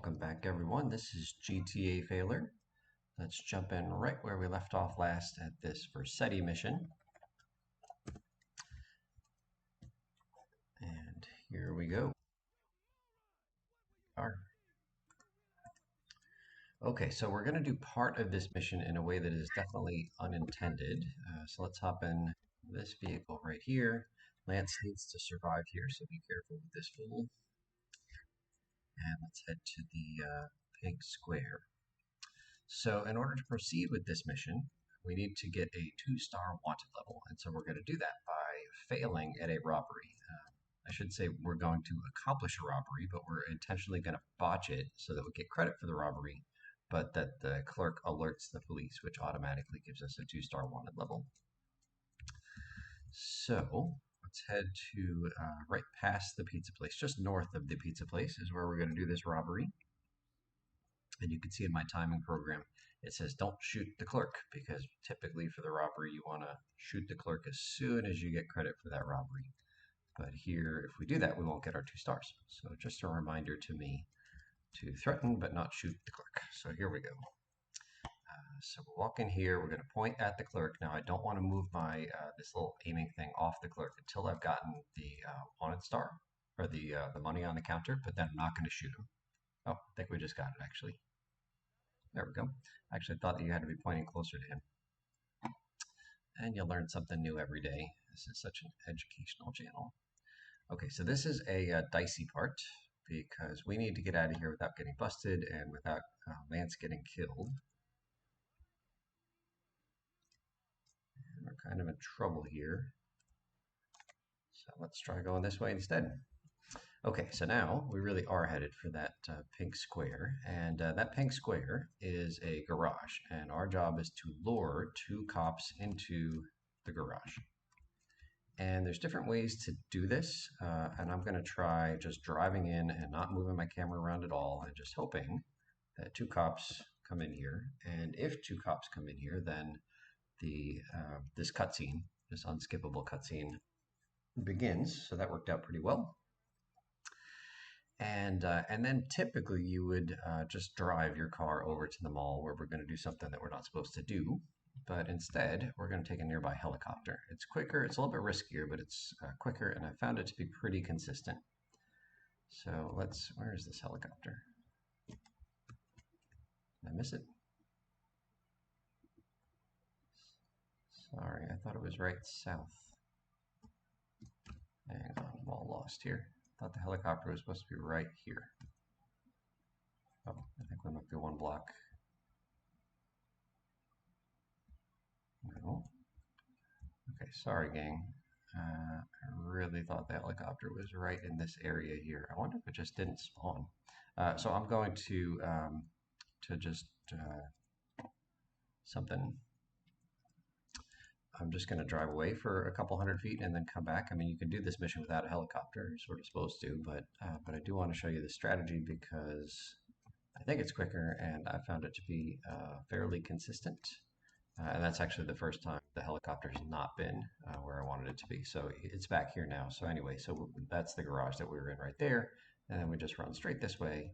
Welcome back, everyone. This is GTA Failure. Let's jump in right where we left off last at this Versetti mission. And here we go. Okay, so we're going to do part of this mission in a way that is definitely unintended. So let's hop in this vehicle right here. Lance needs to survive here, so be careful with this fool. And let's head to the pink square. So in order to proceed with this mission, we need to get a 2-star wanted level. And so we're going to do that by failing at a robbery. I should say we're going to accomplish a robbery, but we're intentionally going to botch it so that we get credit for the robbery, but that the clerk alerts the police, which automatically gives us a 2-star wanted level. So let's head to right past the pizza place. Just north of the pizza place is where we're going to do this robbery. And you can see in my timing program, it says don't shoot the clerk, because typically for the robbery, you want to shoot the clerk as soon as you get credit for that robbery. But here, if we do that, we won't get our 2 stars. So just a reminder to me to threaten but not shoot the clerk. So here we go. So we'll walk in here. We're going to point at the clerk. Now, I don't want to move my this little aiming thing off the clerk until I've gotten the wanted star, or the money on the counter, but then I'm not going to shoot him. Oh, I think we just got it, actually. There we go. Actually, I thought that you had to be pointing closer to him. And you'll learn something new every day. This is such an educational channel. Okay, so this is a dicey part because we need to get out of here without getting busted and without Lance getting killed. And we're kind of in trouble here. So let's try going this way instead. Okay, so now we really are headed for that pink square, and that pink square is a garage, and our job is to lure 2 cops into the garage. And there's different ways to do this, and I'm going to try just driving in and not moving my camera around at all, and just hoping that 2 cops come in here. And if 2 cops come in here, then this cutscene, this unskippable cutscene, begins. So that worked out pretty well. And then typically you would just drive your car over to the mall where we're going to do something that we're not supposed to do. But instead, we're going to take a nearby helicopter. It's quicker, it's a little bit riskier, but it's quicker, and I found it to be pretty consistent. So where is this helicopter? Did I miss it? Sorry, I thought it was right south. Hang on, I'm all lost here. I thought the helicopter was supposed to be right here. Oh, I think we might be 1 block. No. Okay, sorry, gang. I really thought the helicopter was right in this area here. I wonder if it just didn't spawn. So I'm going to just something. I'm just going to drive away for a couple 100 feet and then come back. I mean, you can do this mission without a helicopter. You're sort of supposed to, but I do want to show you the strategy because I think it's quicker, and I found it to be fairly consistent. And that's actually the first time the helicopter has not been where I wanted it to be. So it's back here now. So anyway, so that's the garage that we were in right there. And then we just run straight this way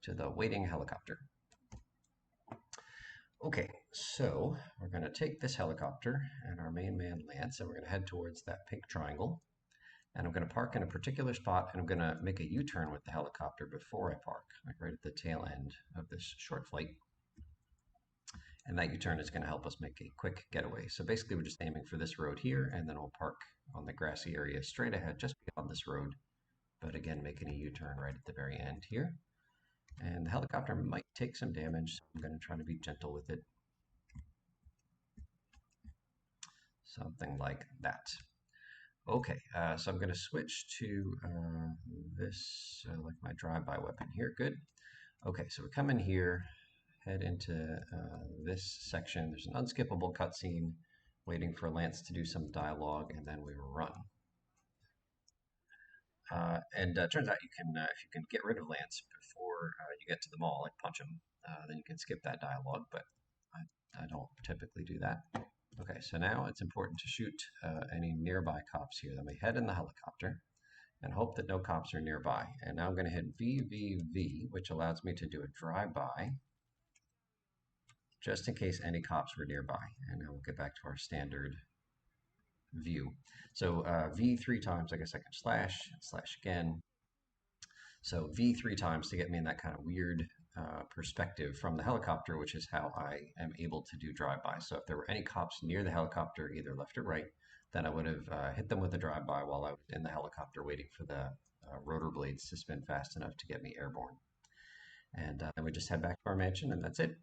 to the waiting helicopter. Okay, so we're going to take this helicopter and our main man Lance, and we're going to head towards that pink triangle. And I'm going to park in a particular spot, and I'm going to make a U-turn with the helicopter before I park, like right at the tail end of this short flight. And that U-turn is going to help us make a quick getaway. So basically, we're just aiming for this road here, and then we'll park on the grassy area straight ahead, just beyond this road. But again, making a U-turn right at the very end here. And the helicopter might take some damage, so I'm going to try to be gentle with it. Something like that. Okay, so I'm going to switch to this, like my drive-by weapon here. Good. Okay, so we come in here, head into this section. There's an unskippable cutscene waiting for Lance to do some dialogue, and then we run. And turns out you can, if you can get rid of Lance before you get to the mall, like punch him, then you can skip that dialogue, but I don't typically do that. Okay, so now it's important to shoot any nearby cops here. Then we head in the helicopter, and hope that no cops are nearby. And now I'm going to hit VVV, which allows me to do a drive-by just in case any cops were nearby. And now we'll get back to our standard view. So V 3 times, I guess I can slash again. So V 3 times to get me in that kind of weird perspective from the helicopter, which is how I am able to do drive-by. So if there were any cops near the helicopter, either left or right, then I would have hit them with a drive-by while I was in the helicopter waiting for the rotor blades to spin fast enough to get me airborne. And then we just head back to our mansion, and that's it.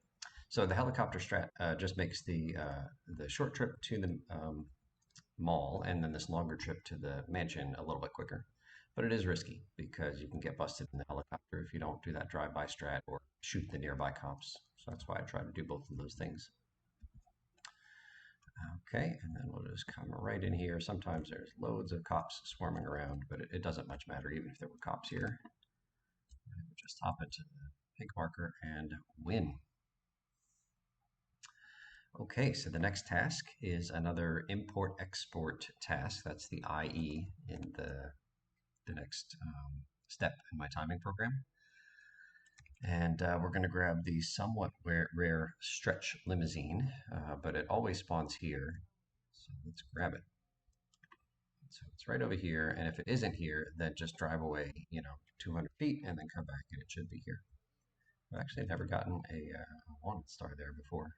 So the helicopter strat just makes the short trip to the mall and then this longer trip to the mansion a little bit quicker. But it is risky because you can get busted in the helicopter if you don't do that drive-by strat or shoot the nearby cops. So that's why I try to do both of those things. Okay, and then we'll just come right in here. Sometimes there's loads of cops swarming around, but it doesn't much matter even if there were cops here. We'll just hop into the pink marker and win. Okay, so the next task is another import-export task. That's the IE in the next step in my timing program. And we're going to grab the somewhat rare stretch limousine, but it always spawns here. So let's grab it. So it's right over here, and if it isn't here, then just drive away, 200 feet and then come back and it should be here. I've actually never gotten a wanted star there before.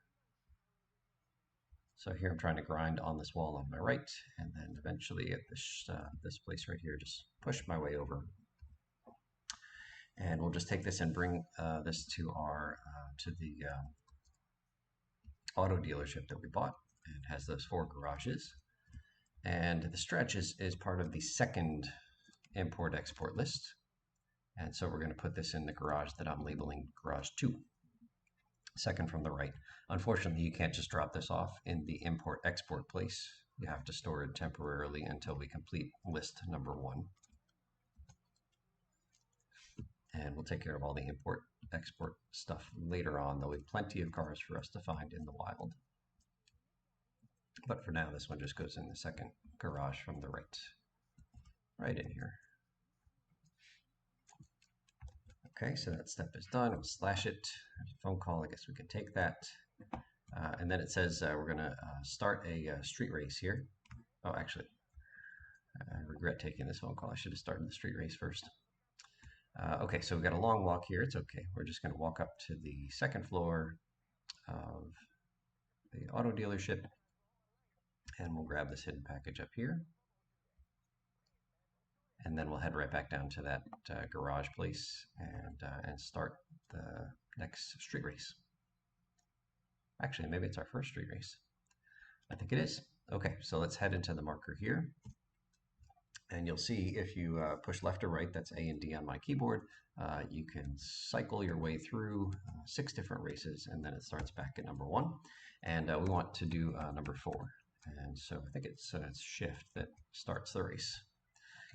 So here I'm trying to grind on this wall on my right, and then eventually at this place right here, just push my way over. And we'll just take this and bring this to the auto dealership that we bought. It has those 4 garages. And the stretch is part of the second import-export list. And so we're going to put this in the garage that I'm labeling Garage 2. Second from the right. Unfortunately, you can't just drop this off in the import-export place. You have to store it temporarily until we complete list number 1. And we'll take care of all the import-export stuff later on. There'll be plenty of cars for us to find in the wild. But for now, this one just goes in the second garage from the right. Right in here. Okay, so that step is done. We'll slash it. There's a phone call. I guess we can take that. And then it says we're going to start a street race here. Oh, actually, I regret taking this phone call. I should have started the street race first. Okay, so we've got a long walk here. It's okay. We're just going to walk up to the second floor of the auto dealership, and we'll grab this hidden package up here. And then we'll head right back down to that garage place and start the next street race. Actually, maybe it's our first street race. I think it is. Okay, so let's head into the marker here. And you'll see if you push left or right, that's A and D on my keyboard, you can cycle your way through 6 different races, and then it starts back at number 1. And we want to do number 4. And so I think it's shift that starts the race.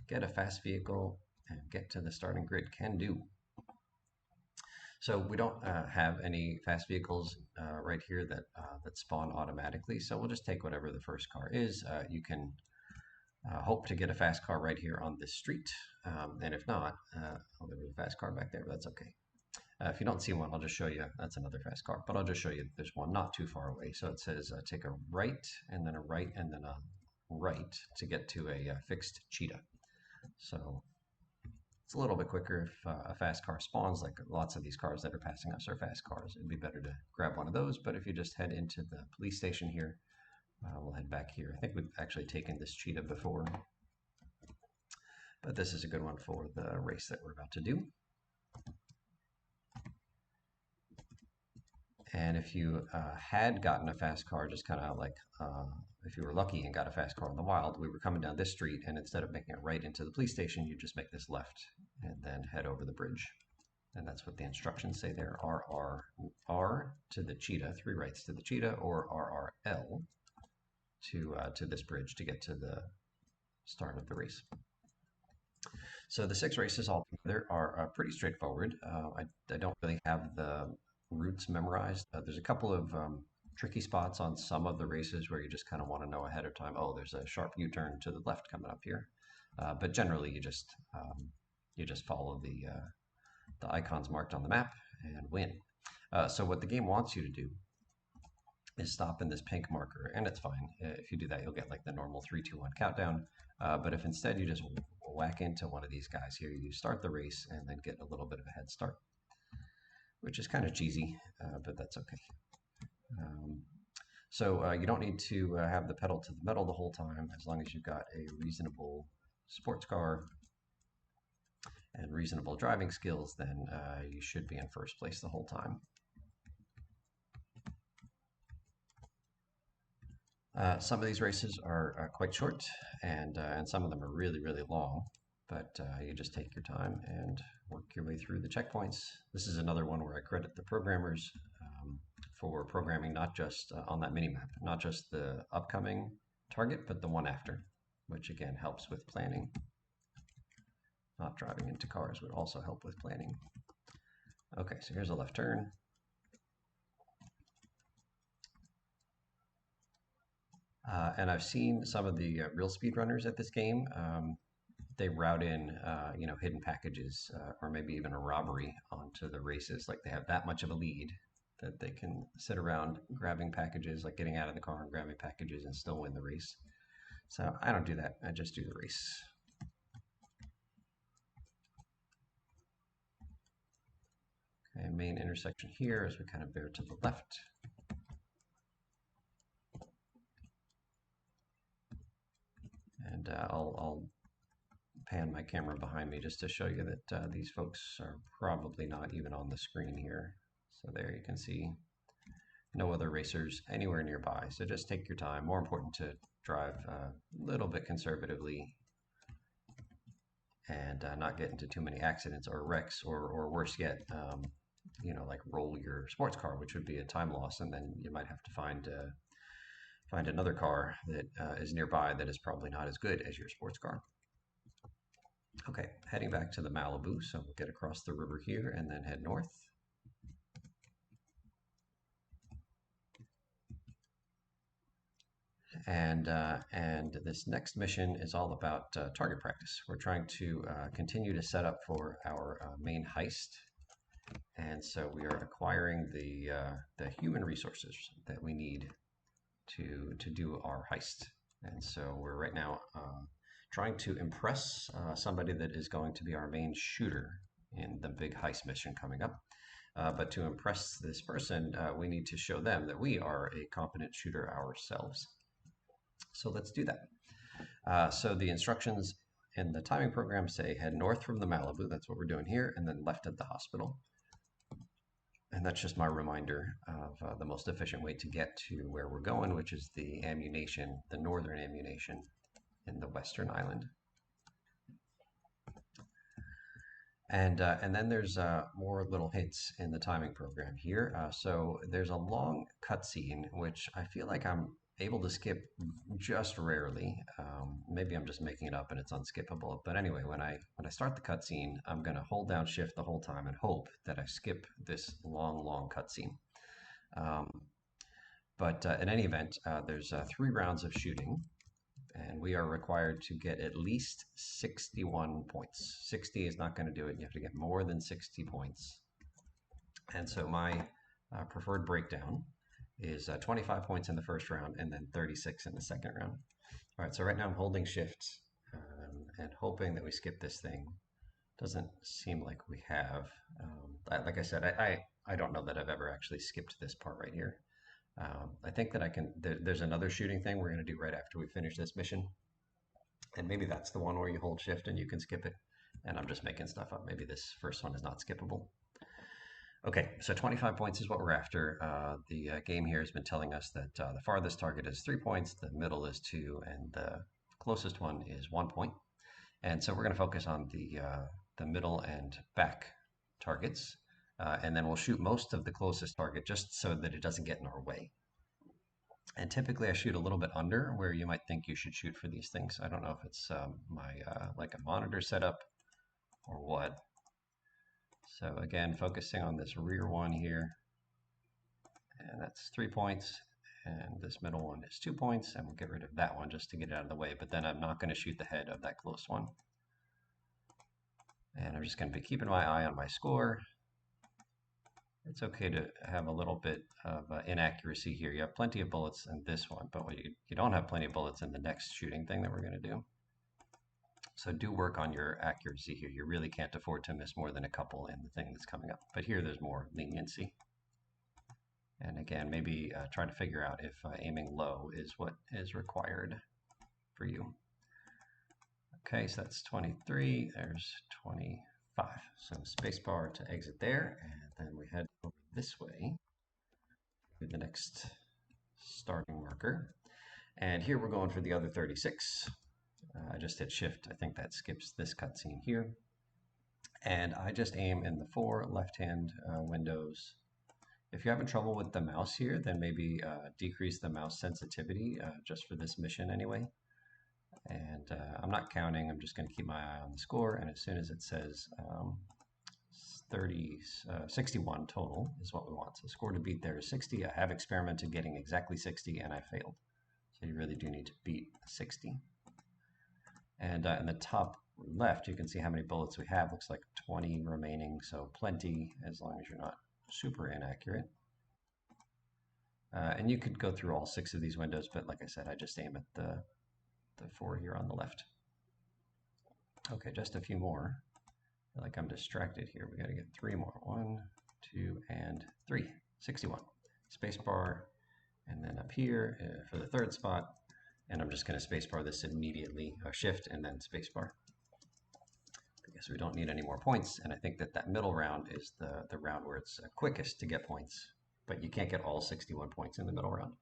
Get a fast vehicle and get to the starting grid. Can do. So we don't have any fast vehicles right here that spawn automatically. So we'll just take whatever the first car is. You can hope to get a fast car right here on this street. And if not, oh, there was a fast car back there, but that's okay. If you don't see one, I'll just show you. That's another fast car, but I'll just show you there's one not too far away. So it says take a right and then a right and then a right to get to a fixed cheetah. So it's a little bit quicker if a fast car spawns, like lots of these cars that are passing us are fast cars. It'd be better to grab one of those, but if you just head into the police station here, we'll head back here. I think we've actually taken this cheetah before, but this is a good one for the race that we're about to do. And if you had gotten a fast car, just kind of like if you were lucky and got a fast car in the wild, we were coming down this street, and instead of making it right into the police station, you just make this left and then head over the bridge. And that's what the instructions say there. R to the cheetah, 3 rights to the cheetah, or RRL to this bridge to get to the start of the race. So the 6 races all together are pretty straightforward. I don't really have the routes memorized. There's a couple of tricky spots on some of the races where you just kind of want to know ahead of time, oh, there's a sharp U-turn to the left coming up here. But generally, you just follow the icons marked on the map and win. So what the game wants you to do is stop in this pink marker, and it's fine. If you do that, you'll get like the normal 3, 2, 1 countdown. But if instead you just whack into one of these guys here, you start the race and then get a little bit of a head start, which is kind of cheesy, but that's okay. So you don't need to have the pedal to the metal the whole time, as long as you've got a reasonable sports car and reasonable driving skills, then you should be in first place the whole time. Some of these races are quite short, and some of them are really, really long. But you just take your time and work your way through the checkpoints. This is another one where I credit the programmers for programming not just on that mini map, not just the upcoming target, but the one after, which again helps with planning. Not driving into cars would also help with planning. Okay, so here's a left turn. And I've seen some of the real speedrunners at this game. They route in, hidden packages or maybe even a robbery onto the races. Like they have that much of a lead that they can sit around grabbing packages, like getting out of the car and grabbing packages and still win the race. So I don't do that. I just do the race. Okay, main intersection here as we kind of bear to the left. And I'll pan my camera behind me just to show you that these folks are probably not even on the screen here. So there you can see no other racers anywhere nearby. So just take your time. More important to drive a little bit conservatively and not get into too many accidents or wrecks, or worse yet, like roll your sports car, which would be a time loss, and then you might have to find another car that is nearby that is probably not as good as your sports car. Okay, heading back to the Malibu, so we'll get across the river here and then head north. And this next mission is all about target practice. We're trying to continue to set up for our main heist, and so we are acquiring the human resources that we need to do our heist. And so we're right now trying to impress somebody that is going to be our main shooter in the big heist mission coming up. But to impress this person, we need to show them that we are a competent shooter ourselves. So let's do that. So the instructions in the timing program say head north from the Malibu, that's what we're doing here, and then left at the hospital. And that's just my reminder of the most efficient way to get to where we're going, which is the ammunition, the northern ammunition in the western island. And then there's more little hints in the timing program here. So there's a long cutscene, which I feel like I'm able to skip just rarely. Maybe I'm just making it up and it's unskippable. But anyway, when I start the cutscene, I'm going to hold down shift the whole time and hope that I skip this long cutscene. But in any event, there's 3 rounds of shooting, and we are required to get at least 61 points. 60 is not going to do it. You have to get more than 60 points. And so my preferred breakdown is 25 points in the first round and then 36 in the second round. All right, so right now I'm holding shift and hoping that we skip this thing. Doesn't seem like we have. Like I said, I don't know that I've ever actually skipped this part right here. I think that I can, there's another shooting thing we're going to do right after we finish this mission. And maybe that's the one where you hold shift and you can skip it. And I'm just making stuff up. Maybe this first one is not skippable. Okay, so 25 points is what we're after. The game here has been telling us that the farthest target is 3 points, the middle is 2, and the closest one is 1 point. And so we're going to focus on the middle and back targets. And then we'll shoot most of the closest target just so that it doesn't get in our way. And typically I shoot a little bit under where you might think you should shoot for these things. I don't know if it's my like a monitor setup or what. So again, focusing on this rear one here, and that's 3 points. and this middle one is 2 points, and we'll get rid of that one just to get it out of the way, but then I'm not going to shoot the head of that close one. And I'm just going to be keeping my eye on my score. It's okay to have a little bit of inaccuracy here. You have plenty of bullets in this one, but you don't have plenty of bullets in the next shooting thing that we're going to do. So do work on your accuracy here. You really can't afford to miss more than a couple in the thing that's coming up. But here there's more leniency. And again, maybe try to figure out if aiming low is what is required for you. Okay, so that's 23, there's 25. So spacebar to exit there, and then we head over this way to the next starting marker. And here we're going for the other 36. I just hit shift, I think that skips this cutscene here. And I just aim in the 4 left-hand windows. If you're having trouble with the mouse here, then maybe decrease the mouse sensitivity just for this mission anyway. And I'm not counting, I'm just going to keep my eye on the score, and as soon as it says 61 total is what we want. So score to beat there is 60. I have experimented getting exactly 60 and I failed. So you really do need to beat 60. And in the top left, you can see how many bullets we have. Looks like 20 remaining, so plenty as long as you're not super inaccurate. And you could go through all 6 of these windows, but like I said, I just aim at the 4 here on the left. Okay, just a few more. I feel like I'm distracted here. We got to get 3 more. 1, 2, and 3. 61. Spacebar, and then up here for the 3rd spot. And I'm just going to spacebar this immediately, shift and then spacebar. Because we don't need any more points, and I think that middle round is the round where it's quickest to get points. But you can't get all 61 points in the middle round.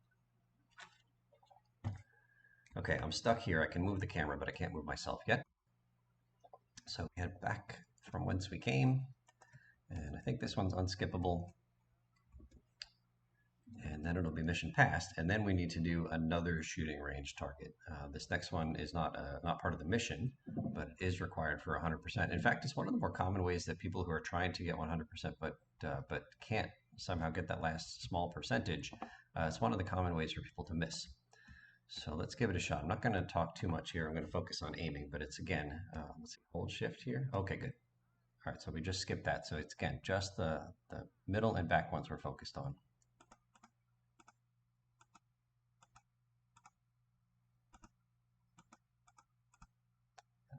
Okay, I'm stuck here. I can move the camera, but I can't move myself yet. So we head back from whence we came, and I think this one's unskippable. And then it'll be mission passed, and then we need to do another shooting range target. This next one is not part of the mission, but is required for 100%. In fact, it's one of the more common ways that people who are trying to get 100% but can't somehow get that last small percentage. It's one of the common ways for people to miss. So let's give it a shot. I'm not going to talk too much here. I'm going to focus on aiming, but it's again, let's see, hold shift here. Okay, good. All right, so we just skipped that. So it's again, just the middle and back ones we're focused on.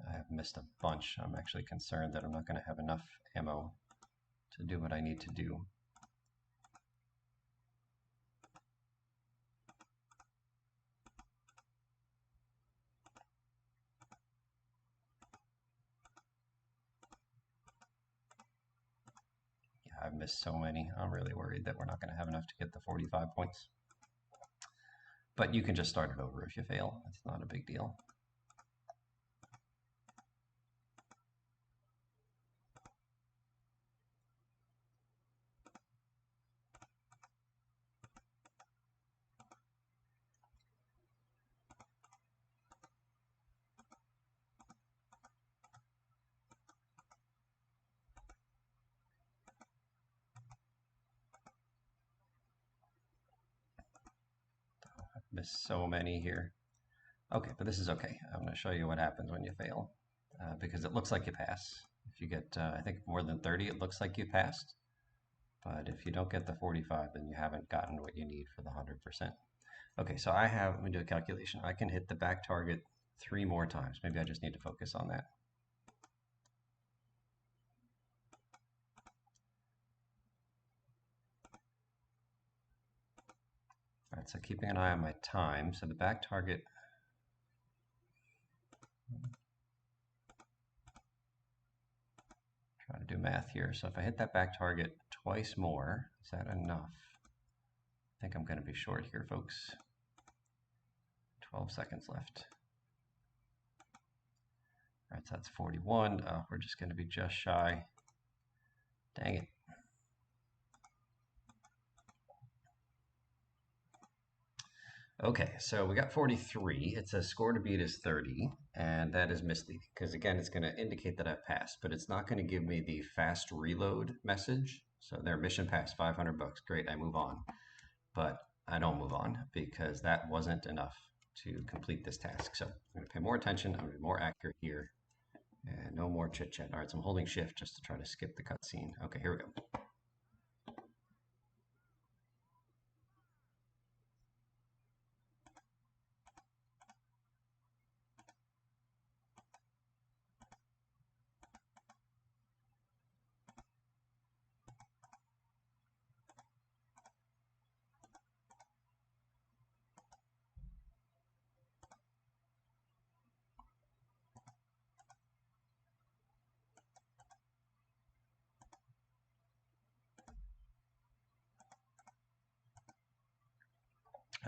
I have missed a bunch. I'm actually concerned that I'm not going to have enough ammo to do what I need to do. I've missed so many. I'm really worried that we're not going to have enough to get the 45 points. But you can just start it over if you fail. It's not a big deal. Missed so many here. Okay, but this is okay. I'm going to show you what happens when you fail, because it looks like you pass. If you get, I think, more than 30, it looks like you passed. But if you don't get the 45, then you haven't gotten what you need for the 100%. Okay, so let me do a calculation. I can hit the back target 3 more times. Maybe I just need to focus on that. All right, so keeping an eye on my time. So the back target, try to do math here. So if I hit that back target twice more, is that enough? I think I'm going to be short here, folks. 12 seconds left. All right, so that's 41. We're just going to be just shy. Dang it. Okay, so we got 43. It says score to beat is 30, and that is misleading because again, it's going to indicate that I've passed, but it's not going to give me the fast reload message. So their mission passed, 500 bucks. Great, I move on. But I don't move on because that wasn't enough to complete this task. So I'm going to pay more attention. I'm going to be more accurate here. And no more chit chat. All right, so I'm holding shift just to try to skip the cutscene. Okay, here we go.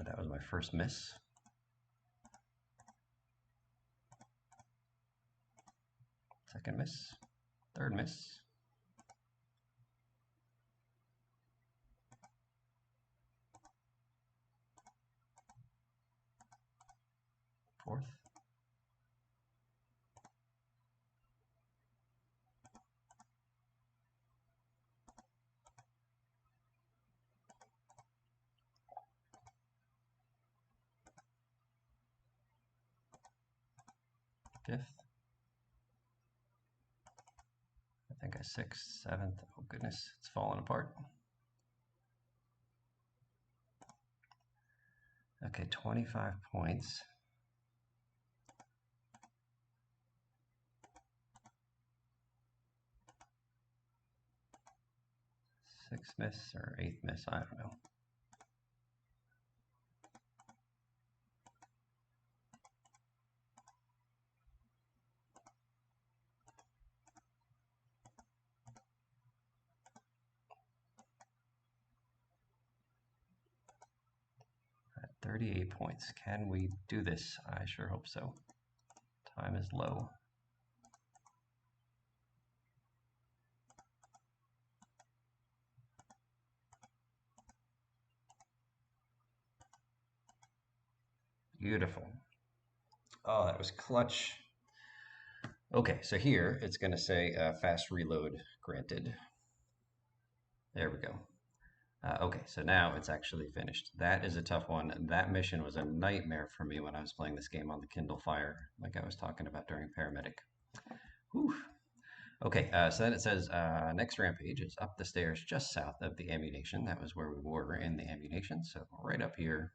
That was my first miss. Second miss. Third miss. Fourth. Fifth. I think I sixth, seventh. Oh goodness, it's falling apart. Okay, 25 points. Sixth miss or eighth miss, I don't know. At 38 points. Can we do this? I sure hope so. Time is low. Beautiful. Oh, that was clutch. Okay, so here it's going to say fast reload granted. There we go. Okay, so now it's actually finished. That is a tough one. That mission was a nightmare for me when I was playing this game on the Kindle Fire, like I was talking about during Paramedic. Whew. Okay, so then it says next rampage is up the stairs just south of the ammunition. That was where we were in the ammunition, so right up here.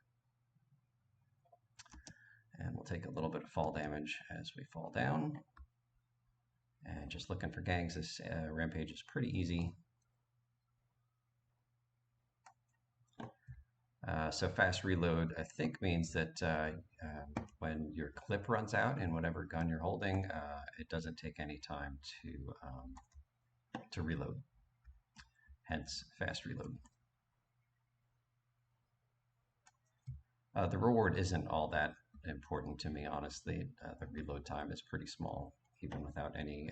And we'll take a little bit of fall damage as we fall down. And just looking for gangs, this rampage is pretty easy. So fast reload, I think, means that when your clip runs out in whatever gun you're holding, it doesn't take any time to reload. Hence, fast reload. The reward isn't all that important to me, honestly. The reload time is pretty small, even without any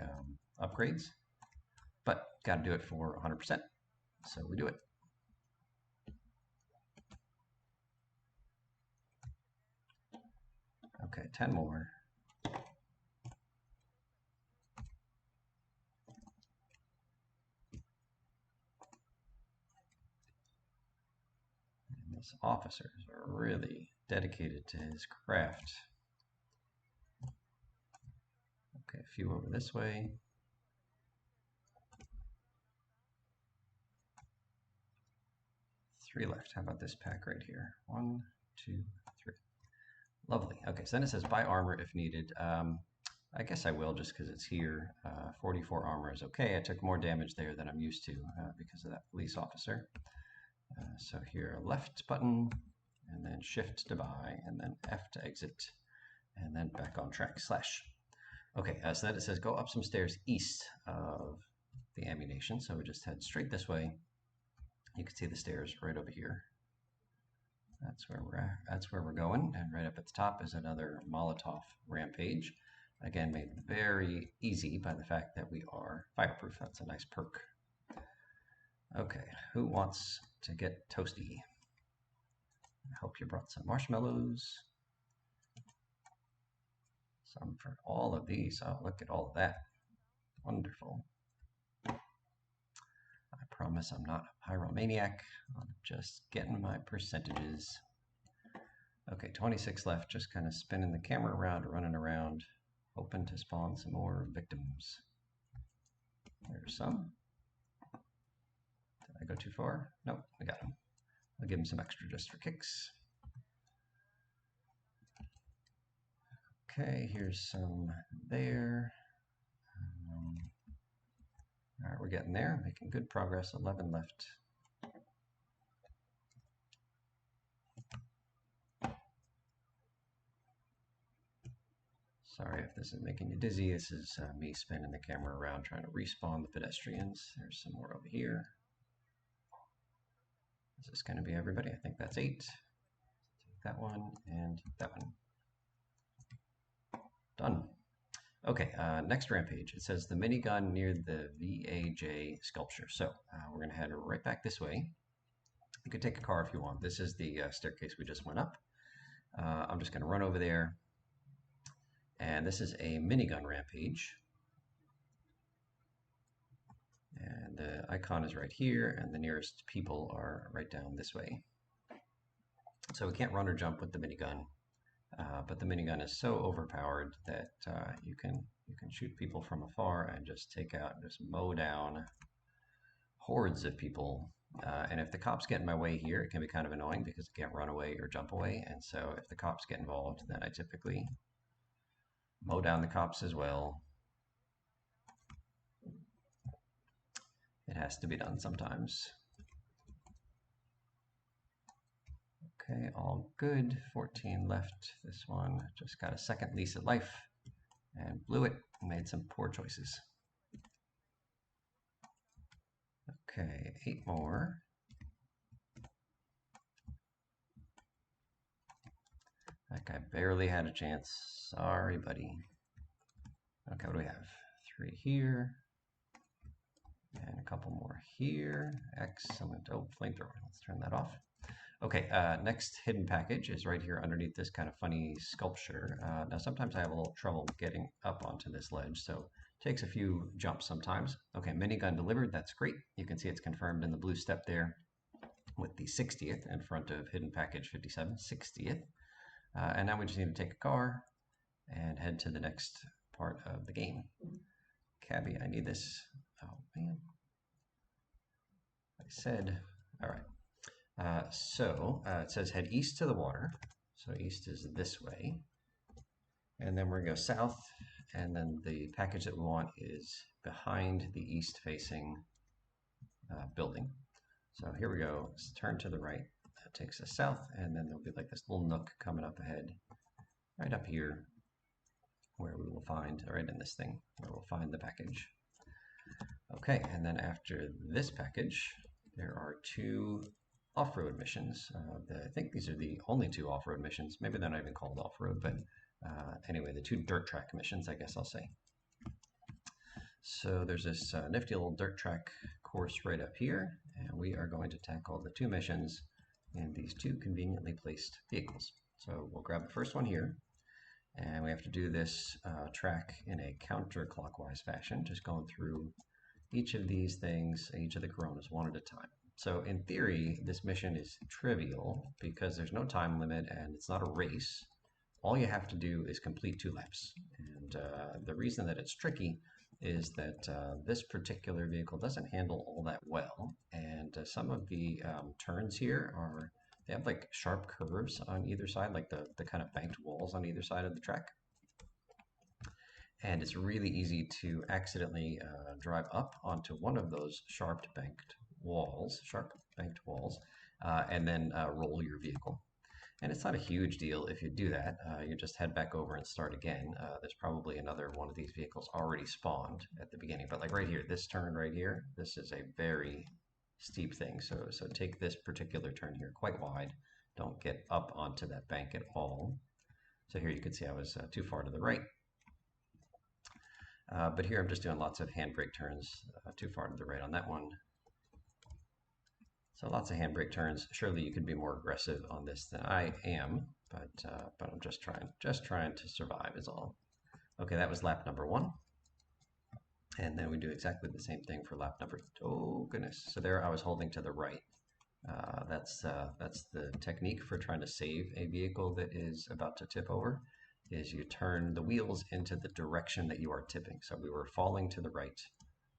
upgrades. But got to do it for 100%, so we do it. Okay, 10 more. And these officers are really dedicated to his craft. Okay, a few over this way. Three left. How about this pack right here? 1, 2, 3. Lovely. Okay, so then it says buy armor if needed. I guess I will just because it's here. 44 armor is okay. I took more damage there than I'm used to because of that police officer. So here, left button, and then shift to buy, and then F to exit, and then back on track, slash. Okay, so then it says go up some stairs east of the ammunition. So we just head straight this way. You can see the stairs right over here. That's where we're at. That's where we're going. And right up at the top is another Molotov rampage. Again, made very easy by the fact that we are fireproof. That's a nice perk. Okay, who wants to get toasty? I hope you brought some marshmallows. Some for all of these. Oh, look at all of that. Wonderful. I promise promise I'm not a pyromaniac. I'm just getting my percentages. Okay, 26 left, just kind of spinning the camera around, running around, hoping to spawn some more victims. There's some. Did I go too far? Nope, I got him. I'll give him some extra just for kicks. Okay, here's some there. All right, we're getting there, making good progress. 11 left. Sorry if this is making you dizzy. This is me spinning the camera around trying to respawn the pedestrians. There's some more over here. Is this going to be everybody? I think that's 8. Take that one and that one. Done. Okay, next rampage. It says the minigun near the VAJ sculpture. So we're going to head right back this way. You could take a car if you want. This is the staircase we just went up. I'm just going to run over there. And this is a minigun rampage. And the icon is right here, and the nearest people are right down this way. So we can't run or jump with the minigun, but the minigun is so overpowered that you can shoot people from afar and just take out and just mow down hordes of people. And if the cops get in my way here, it can be kind of annoying because I can't run away or jump away. And so if the cops get involved, then I typically mow down the cops as well. It has to be done sometimes. Okay, all good. 14 left. This one just got a second lease at life and blew it. Made some poor choices. Okay, 8 more. That guy barely had a chance. Sorry, buddy. Okay, what do we have? 3 here. And a couple more here. Excellent. Oh, flamethrower. Let's turn that off. Okay, next hidden package is right here underneath this kind of funny sculpture. Now, sometimes I have a little trouble getting up onto this ledge, so it takes a few jumps sometimes. Okay, minigun delivered. That's great. You can see it's confirmed in the blue step there with the 60th in front of hidden package 57, 60th. And now we just need to take a car and head to the next part of the game. Cabby, I need this. Oh, man. I said, all right. It says head east to the water. So east is this way. And then we're going to go south. And then the package that we want is behind the east-facing building. So here we go. Let's turn to the right. That takes us south. And then there'll be like this little nook coming up ahead. Right up here. Where we will find, right in this thing, where we'll find the package. Okay, and then after this package, there are 2 off-road missions. I think these are the only 2 off-road missions. Maybe they're not even called off-road, but anyway, the 2 dirt track missions, I guess I'll say. So there's this nifty little dirt track course right up here, and we are going to tackle the 2 missions in these 2 conveniently placed vehicles. So we'll grab the first one here. And we have to do this track in a counterclockwise fashion, just going through each of these things, each of the coronas, one at a time. So in theory, this mission is trivial because there's no time limit and it's not a race. All you have to do is complete 2 laps. And the reason that it's tricky is that this particular vehicle doesn't handle all that well. And some of the turns here they have like sharp curves on either side, like the kind of banked walls on either side of the track. And it's really easy to accidentally drive up onto one of those sharp banked walls, and then roll your vehicle. And it's not a huge deal if you do that. You just head back over and start again. There's probably another one of these vehicles already spawned at the beginning. But like right here, this turn right here, this is a very steep thing. So take this particular turn here quite wide. Don't get up onto that bank at all. So here you can see I was too far to the right. But here I'm just doing lots of handbrake turns, too far to the right on that one. So lots of handbrake turns. Surely you could be more aggressive on this than I am, but I'm just trying to survive is all. Okay, that was lap number 1. And then we do exactly the same thing for lap number, oh goodness. So there I was holding to the right. That's the technique for trying to save a vehicle that is about to tip over, is you turn the wheels into the direction that you are tipping. So we were falling to the right.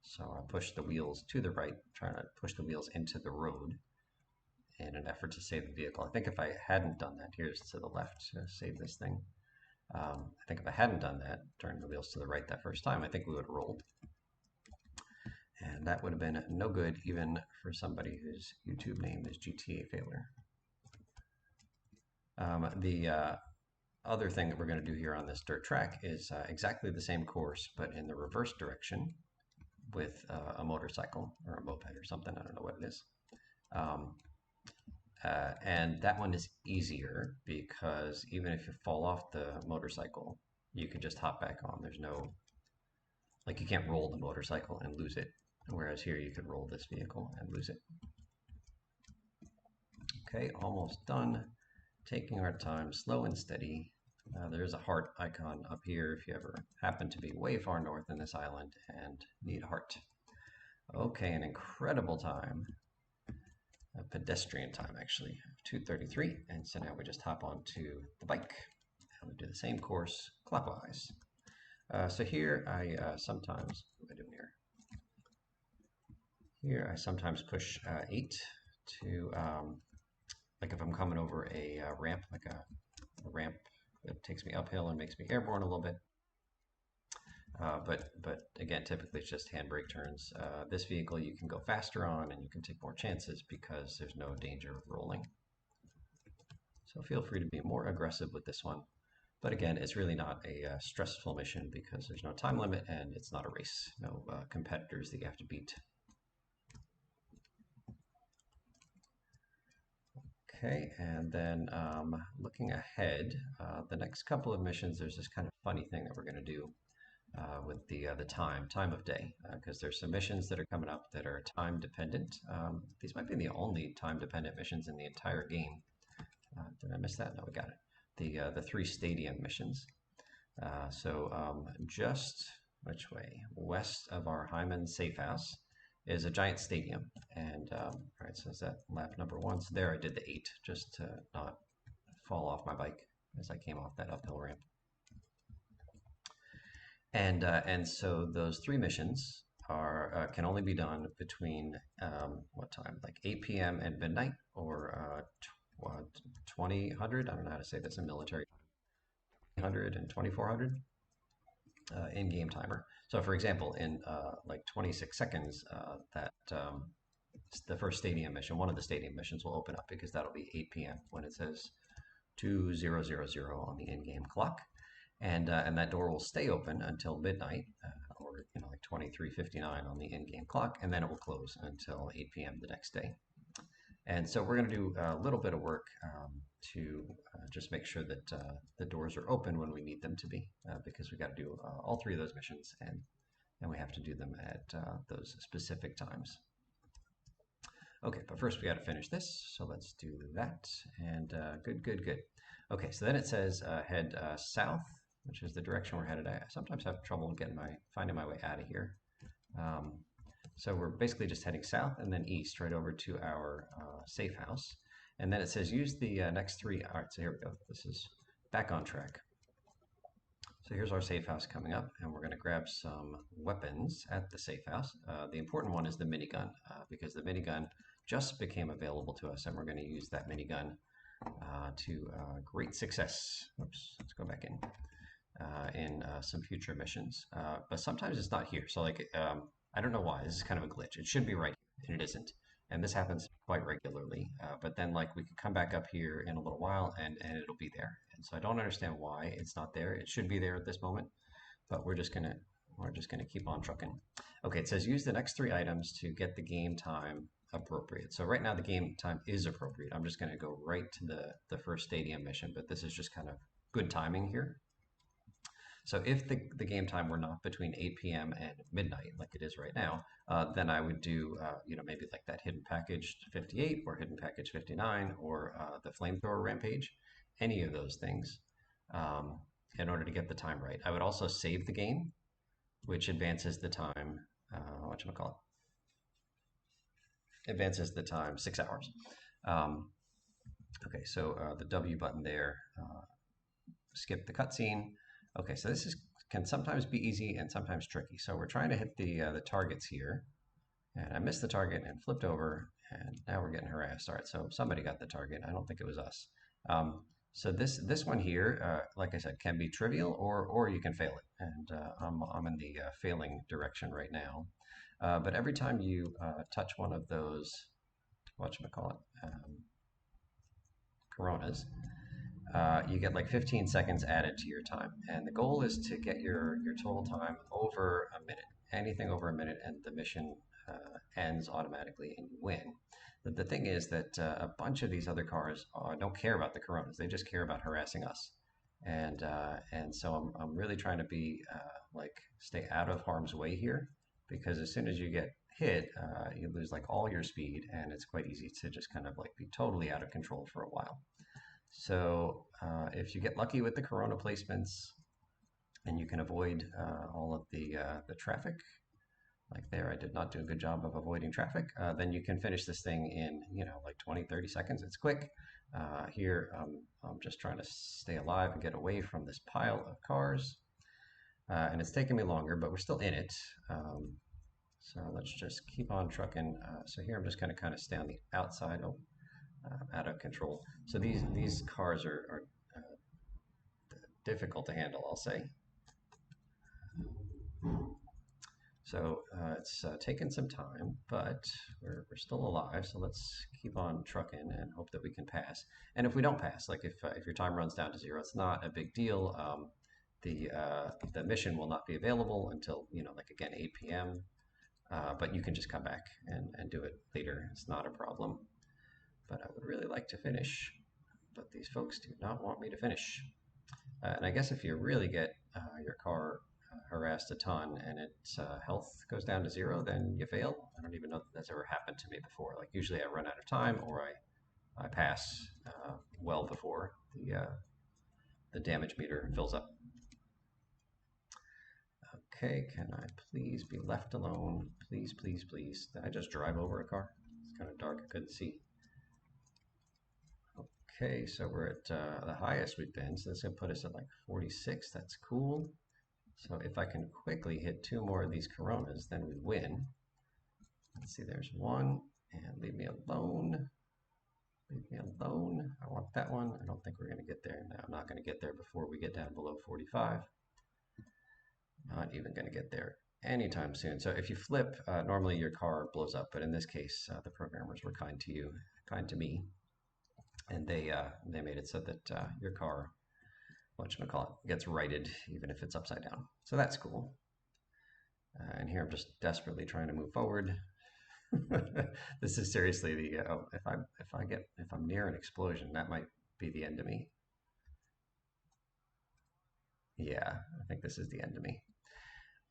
So I pushed the wheels to the right, trying to push the wheels into the road in an effort to save the vehicle. I think if I hadn't done that, here's to the left to save this thing. I think if I hadn't done that, turning the wheels to the right that first time, I think we would have rolled. And that would have been no good even for somebody whose YouTube name is GTA Failure. The other thing that we're going to do here on this dirt track is exactly the same course, but in the reverse direction with a motorcycle or a moped or something. I don't know what it is. And that one is easier because even if you fall off the motorcycle, you can just hop back on. There's no, like you can't roll the motorcycle and lose it. Whereas here you could roll this vehicle and lose it. Okay, almost done. Taking our time, slow and steady. There's a heart icon up here if you ever happen to be way far north in this island and need a heart. Okay, an incredible time. A pedestrian time actually, 2:33. And so now we just hop onto the bike and we do the same course clockwise. So here I sometimes, what am I doing here? Here I sometimes push 8 to, like if I'm coming over a ramp, like a ramp that takes me uphill and makes me airborne a little bit. But again, typically it's just handbrake turns. This vehicle you can go faster on and you can take more chances because there's no danger of rolling. So feel free to be more aggressive with this one. But again, it's really not a stressful mission because there's no time limit and it's not a race. No competitors that you have to beat. Okay, and then looking ahead, the next couple of missions, there's this kind of funny thing that we're going to do with the time of day, because there's some missions that are coming up that are time dependent. These might be the only time dependent missions in the entire game. Did I miss that? No, we got it. The 3 stadium missions. So just which way? West of our Hyman safe house is a giant stadium. And all right, so is that lap number 1? So there I did the 8 just to not fall off my bike as I came off that uphill ramp. And so those 3 missions are can only be done between what time? Like 8 p.m. and midnight, or 2000. I don't know how to say this in military. 100 and 2400 in-game timer. So for example, in like 26 seconds, the first stadium mission, one of the stadium missions will open up because that'll be 8 p.m. when it says 2000 on the in-game clock. And that door will stay open until midnight, or like 23:59 on the in-game clock, and then it will close until 8 p.m. the next day. And so we're going to do a little bit of work to just make sure that the doors are open when we need them to be, because we got to do all 3 of those missions, and we have to do them at those specific times. Okay, but first we got to finish this, so let's do that. And good. Okay, so then it says head south, which is the direction we're headed. I sometimes have trouble finding my way out of here. So we're basically just heading south and then east, right over to our safe house. And then it says use the next 3. All right, so here we go. This is back on track. So here's our safe house coming up, and we're going to grab some weapons at the safe house. The important one is the minigun, because the minigun just became available to us, and we're going to use that minigun to great success. Oops, let's go back in some future missions. But sometimes it's not here. So like, I don't know why. This is kind of a glitch. It should be right here, and it isn't. And this happens quite regularly. But then like we can come back up here in a little while and it'll be there. And so I don't understand why it's not there. It should be there at this moment, but we're just gonna keep on trucking. Okay, it says use the next 3 items to get the game time appropriate. So right now the game time is appropriate. I'm just gonna go right to the first stadium mission, but this is just kind of good timing here. So if the game time were not between 8 p.m. and midnight, like it is right now, then I would do, maybe like that hidden package 58 or hidden package 59 or the flamethrower rampage, any of those things in order to get the time right. I would also save the game which advances the time. Whatchamacallit? Advances the time 6 hours. Um, okay, so the W button there, skip the cutscene. Okay, so this is can sometimes be easy and sometimes tricky. So we're trying to hit the targets here, and I missed the target and flipped over, and now we're getting harassed. All right, so somebody got the target. I don't think it was us. So this one here, like I said, can be trivial or you can fail it, and I'm in the failing direction right now. But every time you touch one of those, whatchamacallit, coronas, you get like 15 seconds added to your time. And the goal is to get your total time over a minute. Anything over a minute, and the mission ends automatically and you win. The thing is that a bunch of these other cars don't care about the coronas. They just care about harassing us. And so I'm really trying to be like stay out of harm's way here, because as soon as you get hit, you lose like all your speed, and it's quite easy to just kind of like be totally out of control for a while. So if you get lucky with the Corona placements and you can avoid all of the traffic, like there, I did not do a good job of avoiding traffic, then you can finish this thing in, like 20, 30 seconds. It's quick. Here, I'm just trying to stay alive and get away from this pile of cars. And it's taking me longer, but we're still in it. So let's just keep on trucking. So here I'm just going to kind of stay on the outside. Oh, out of control. So these cars are difficult to handle, I'll say. So it's taken some time, but we're still alive. So let's keep on trucking and hope that we can pass. And if we don't pass, like if your time runs down to zero, it's not a big deal. The mission will not be available until like again 8 p.m. But you can just come back and do it later. It's not a problem. But I would really like to finish, but these folks do not want me to finish. And I guess if you really get your car harassed a ton and its health goes down to zero, then you fail. I don't even know that that's ever happened to me before. Like usually I run out of time or I pass well before the damage meter fills up. Okay, can I please be left alone? Please, please, please. Did I just drive over a car? It's kind of dark, I couldn't see. Okay, so we're at the highest we've been, so this is going to put us at like 46. That's cool. So if I can quickly hit 2 more of these coronas, then we win. Let's see, there's one, and leave me alone. Leave me alone. I want that one. I don't think we're going to get there. No, I'm not going to get there before we get down below 45. Not even going to get there anytime soon. So if you flip, normally your car blows up, but in this case, the programmers were kind to you, kind to me, and they made it so that your car, whatchamacallit, gets righted even if it's upside down. So that's cool. And here I'm just desperately trying to move forward. This is seriously the if I'm near an explosion, that might be the end of me. Yeah, I think this is the end of me.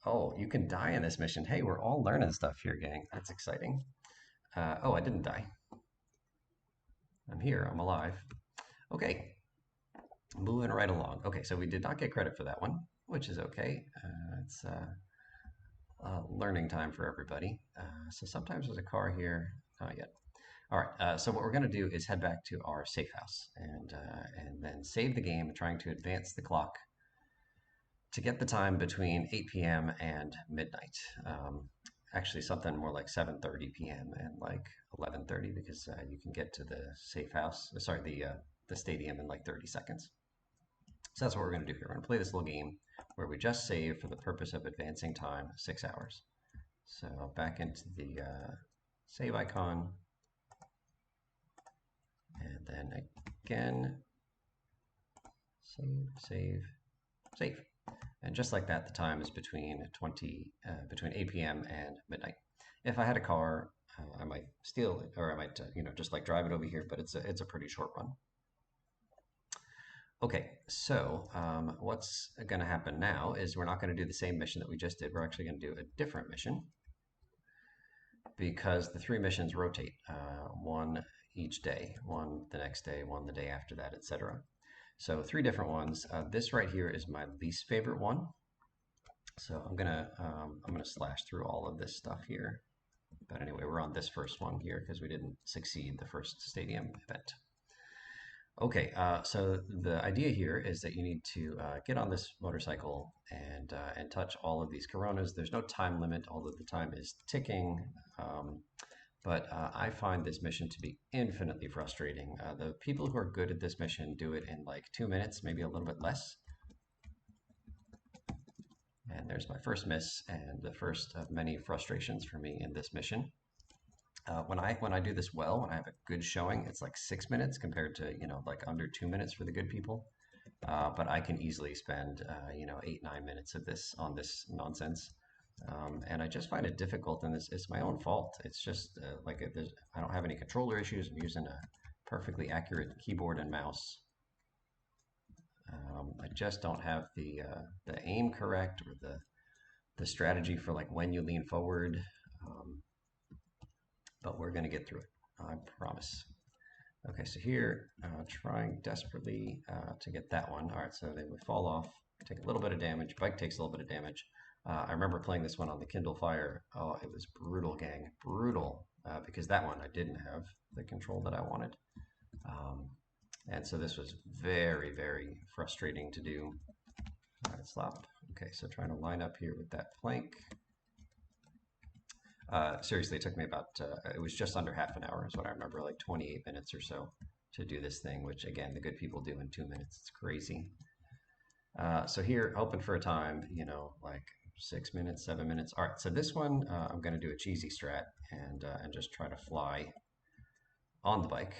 Oh, you can die in this mission. Hey, we're all learning stuff here, gang. That's exciting. Oh, I didn't die. I'm here. I'm alive. Okay, moving right along. Okay, so we did not get credit for that one, which is okay. It's learning time for everybody. So sometimes there's a car here. Not yet. All right. So what we're going to do is head back to our safe house and then save the game, trying to advance the clock to get the time between 8 p.m. and midnight. Actually, something more like 7:30 p.m. and like 11:30, because you can get to the safe house. Sorry, the stadium in like 30 seconds. So that's what we're going to do here. We're going to play this little game where we just save for the purpose of advancing time 6 hours. So back into the save icon, and then again, save, save. And just like that, the time is between 8 p.m. and midnight. If I had a car, I might steal it, or I might just like drive it over here, but it's a pretty short run. Okay, so what's going to happen now is we're not going to do the same mission that we just did. We're actually going to do a different mission, because the 3 missions rotate, one each day, one the next day, one the day after that, etc. So 3 different ones. This right here is my least favorite one. So I'm gonna slash through all of this stuff here. But anyway, we're on this first one here because we didn't succeed the first stadium event. Okay, so the idea here is that you need to get on this motorcycle and touch all of these coronas. There's no time limit, although the time is ticking. Um, but I find this mission to be infinitely frustrating. The people who are good at this mission do it in like 2 minutes, maybe a little bit less. And there's my first miss and the first of many frustrations for me in this mission. When I do this well, when I have a good showing, it's like 6 minutes compared to like under 2 minutes for the good people. But I can easily spend 8-9 minutes of this on this nonsense, and I just find it difficult. And it's my own fault. It's just I don't have any controller issues. I'm using a perfectly accurate keyboard and mouse. I just don't have the aim correct or the strategy for like when you lean forward. Um, but we're going to get through it. I promise. Okay, so here, trying desperately to get that one. All right, so they would fall off, take a little bit of damage. Bike takes a little bit of damage. I remember playing this one on the Kindle Fire. Oh, it was brutal, gang, brutal, because that one I didn't have the control that I wanted. Um, and so this was very, very frustrating to do. All right, stop. Okay, so trying to line up here with that flank. Seriously, it took me it was just under half an hour is what I remember, like 28 minutes or so to do this thing, which again, the good people do in 2 minutes. It's crazy. So here, hoping for a time, like 6 minutes, 7 minutes. All right, so this one, I'm going to do a cheesy strat and just try to fly on the bike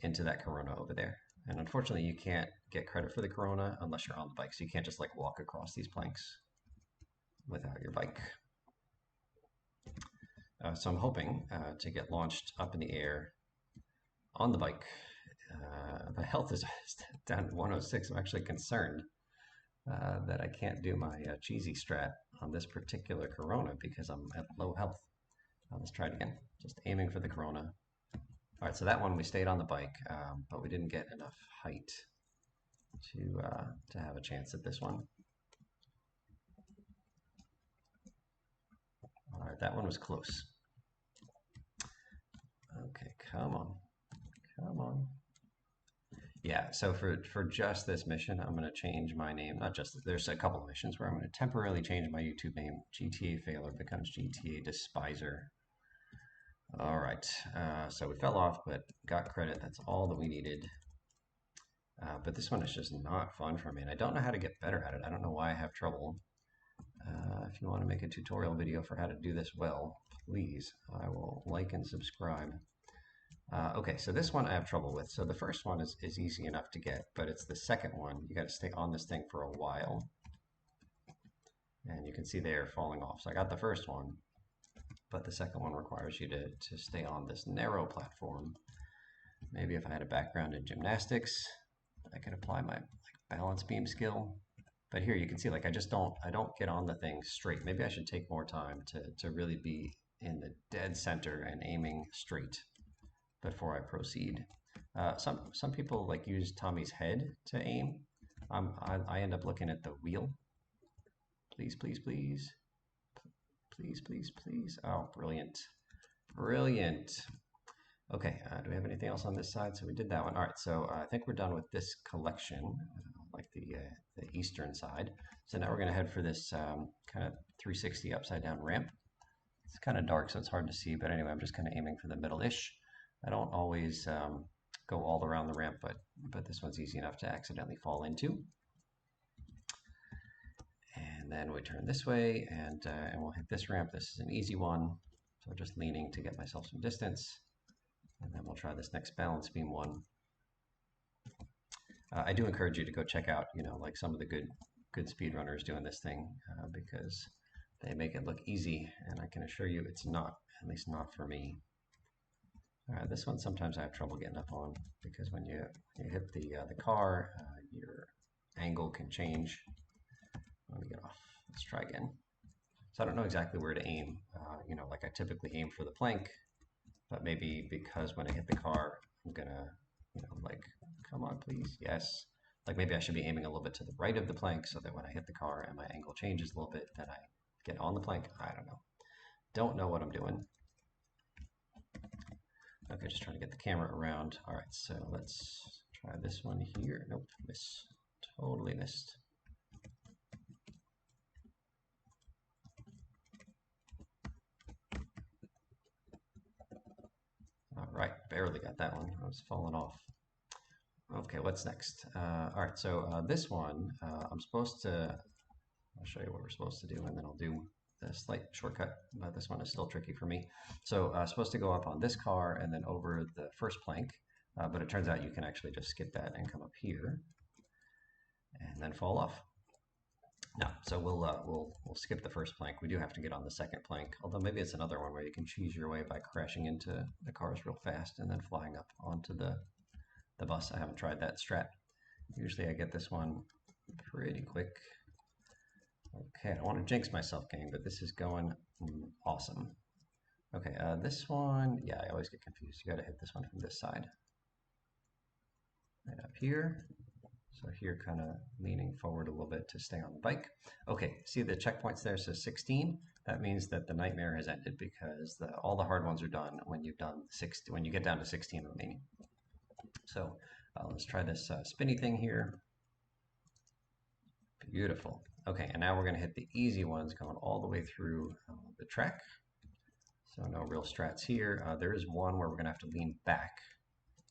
into that Corona over there. And unfortunately, you can't get credit for the Corona unless you're on the bike. So you can't just like walk across these planks without your bike. So I'm hoping to get launched up in the air on the bike. My health is down to 106. I'm actually concerned that I can't do my cheesy strat on this particular Corona because I'm at low health. Let's try it again. Just aiming for the Corona. All right, so that one we stayed on the bike, but we didn't get enough height to have a chance at this one. All right, that one was close. Okay, come on. Come on. Yeah, so for just this mission, I'm going to change my name. Not just, there's a couple of missions where I'm going to temporarily change my YouTube name. GTA Failure becomes GTA Despiser. All right, so we fell off, but got credit. That's all that we needed. But this one is just not fun for me, and I don't know how to get better at it. I don't know why I have trouble. If you want to make a tutorial video for how to do this well, please, I will like and subscribe. Okay, so this one I have trouble with. So the first one is easy enough to get, but it's the second one. You got to stay on this thing for a while. And you can see they're falling off. So I got the first one, but the second one requires you to stay on this narrow platform. Maybe if I had a background in gymnastics, I could apply my balance beam skill. But here you can see I don't get on the thing straight. Maybe I should take more time to really be in the dead center and aiming straight before I proceed. Some people use Tommy's head to aim. I end up looking at the wheel. Please, please, please. Please, please, please. Oh, brilliant. Brilliant. Okay, do we have anything else on this side? So we did that one. All right, so I think we're done with this collection, like the eastern side. So now we're going to head for this kind of 360 upside down ramp. It's kind of dark, so it's hard to see, but anyway, I'm just kind of aiming for the middle-ish. I don't always go all around the ramp, but this one's easy enough to accidentally fall into. And then we turn this way, and we'll hit this ramp. This is an easy one, so just leaning to get myself some distance. And then we'll try this next balance beam one. I do encourage you to go check out, like some of the good speedrunners doing this thing because they make it look easy, and I can assure you it's not, at least not for me. This one sometimes I have trouble getting up on because when you hit the car, your angle can change. Let me get off. Let's try again. So I don't know exactly where to aim. I typically aim for the plank, but maybe because when I hit the car, I'm gonna, come on, please, yes. Like maybe I should be aiming a little bit to the right of the plank so that when I hit the car and my angle changes a little bit, then I get on the plank. I don't know. Don't know what I'm doing. Okay, just trying to get the camera around. All right, so let's try this one here. Nope, miss. Totally missed. All right, barely got that one. I was falling off. Okay, what's next? All right, so this one, I'm supposed to, I'll show you what we're supposed to do, and then I'll do the slight shortcut, but this one is still tricky for me. So supposed to go up on this car and then over the first plank, but it turns out you can actually just skip that and come up here and then fall off. No, so we'll skip the first plank. We do have to get on the second plank, although maybe it's another one where you can cheese your way by crashing into the cars real fast and then flying up onto the bus. I haven't tried that strat. Usually I get this one pretty quick. Okay, I don't want to jinx myself, gang, but this is going awesome. Okay, this one, yeah, I always get confused. You got to hit this one from this side. Right up here. So here, kind of leaning forward a little bit to stay on the bike. Okay, see the checkpoints there says 16. That means that the nightmare has ended because all the hard ones are done when you've done when you get down to 16 remaining. So let's try this spinny thing here. Beautiful. Okay, and now we're going to hit the easy ones going all the way through the track. So no real strats here. There is one where we're going to have to lean back.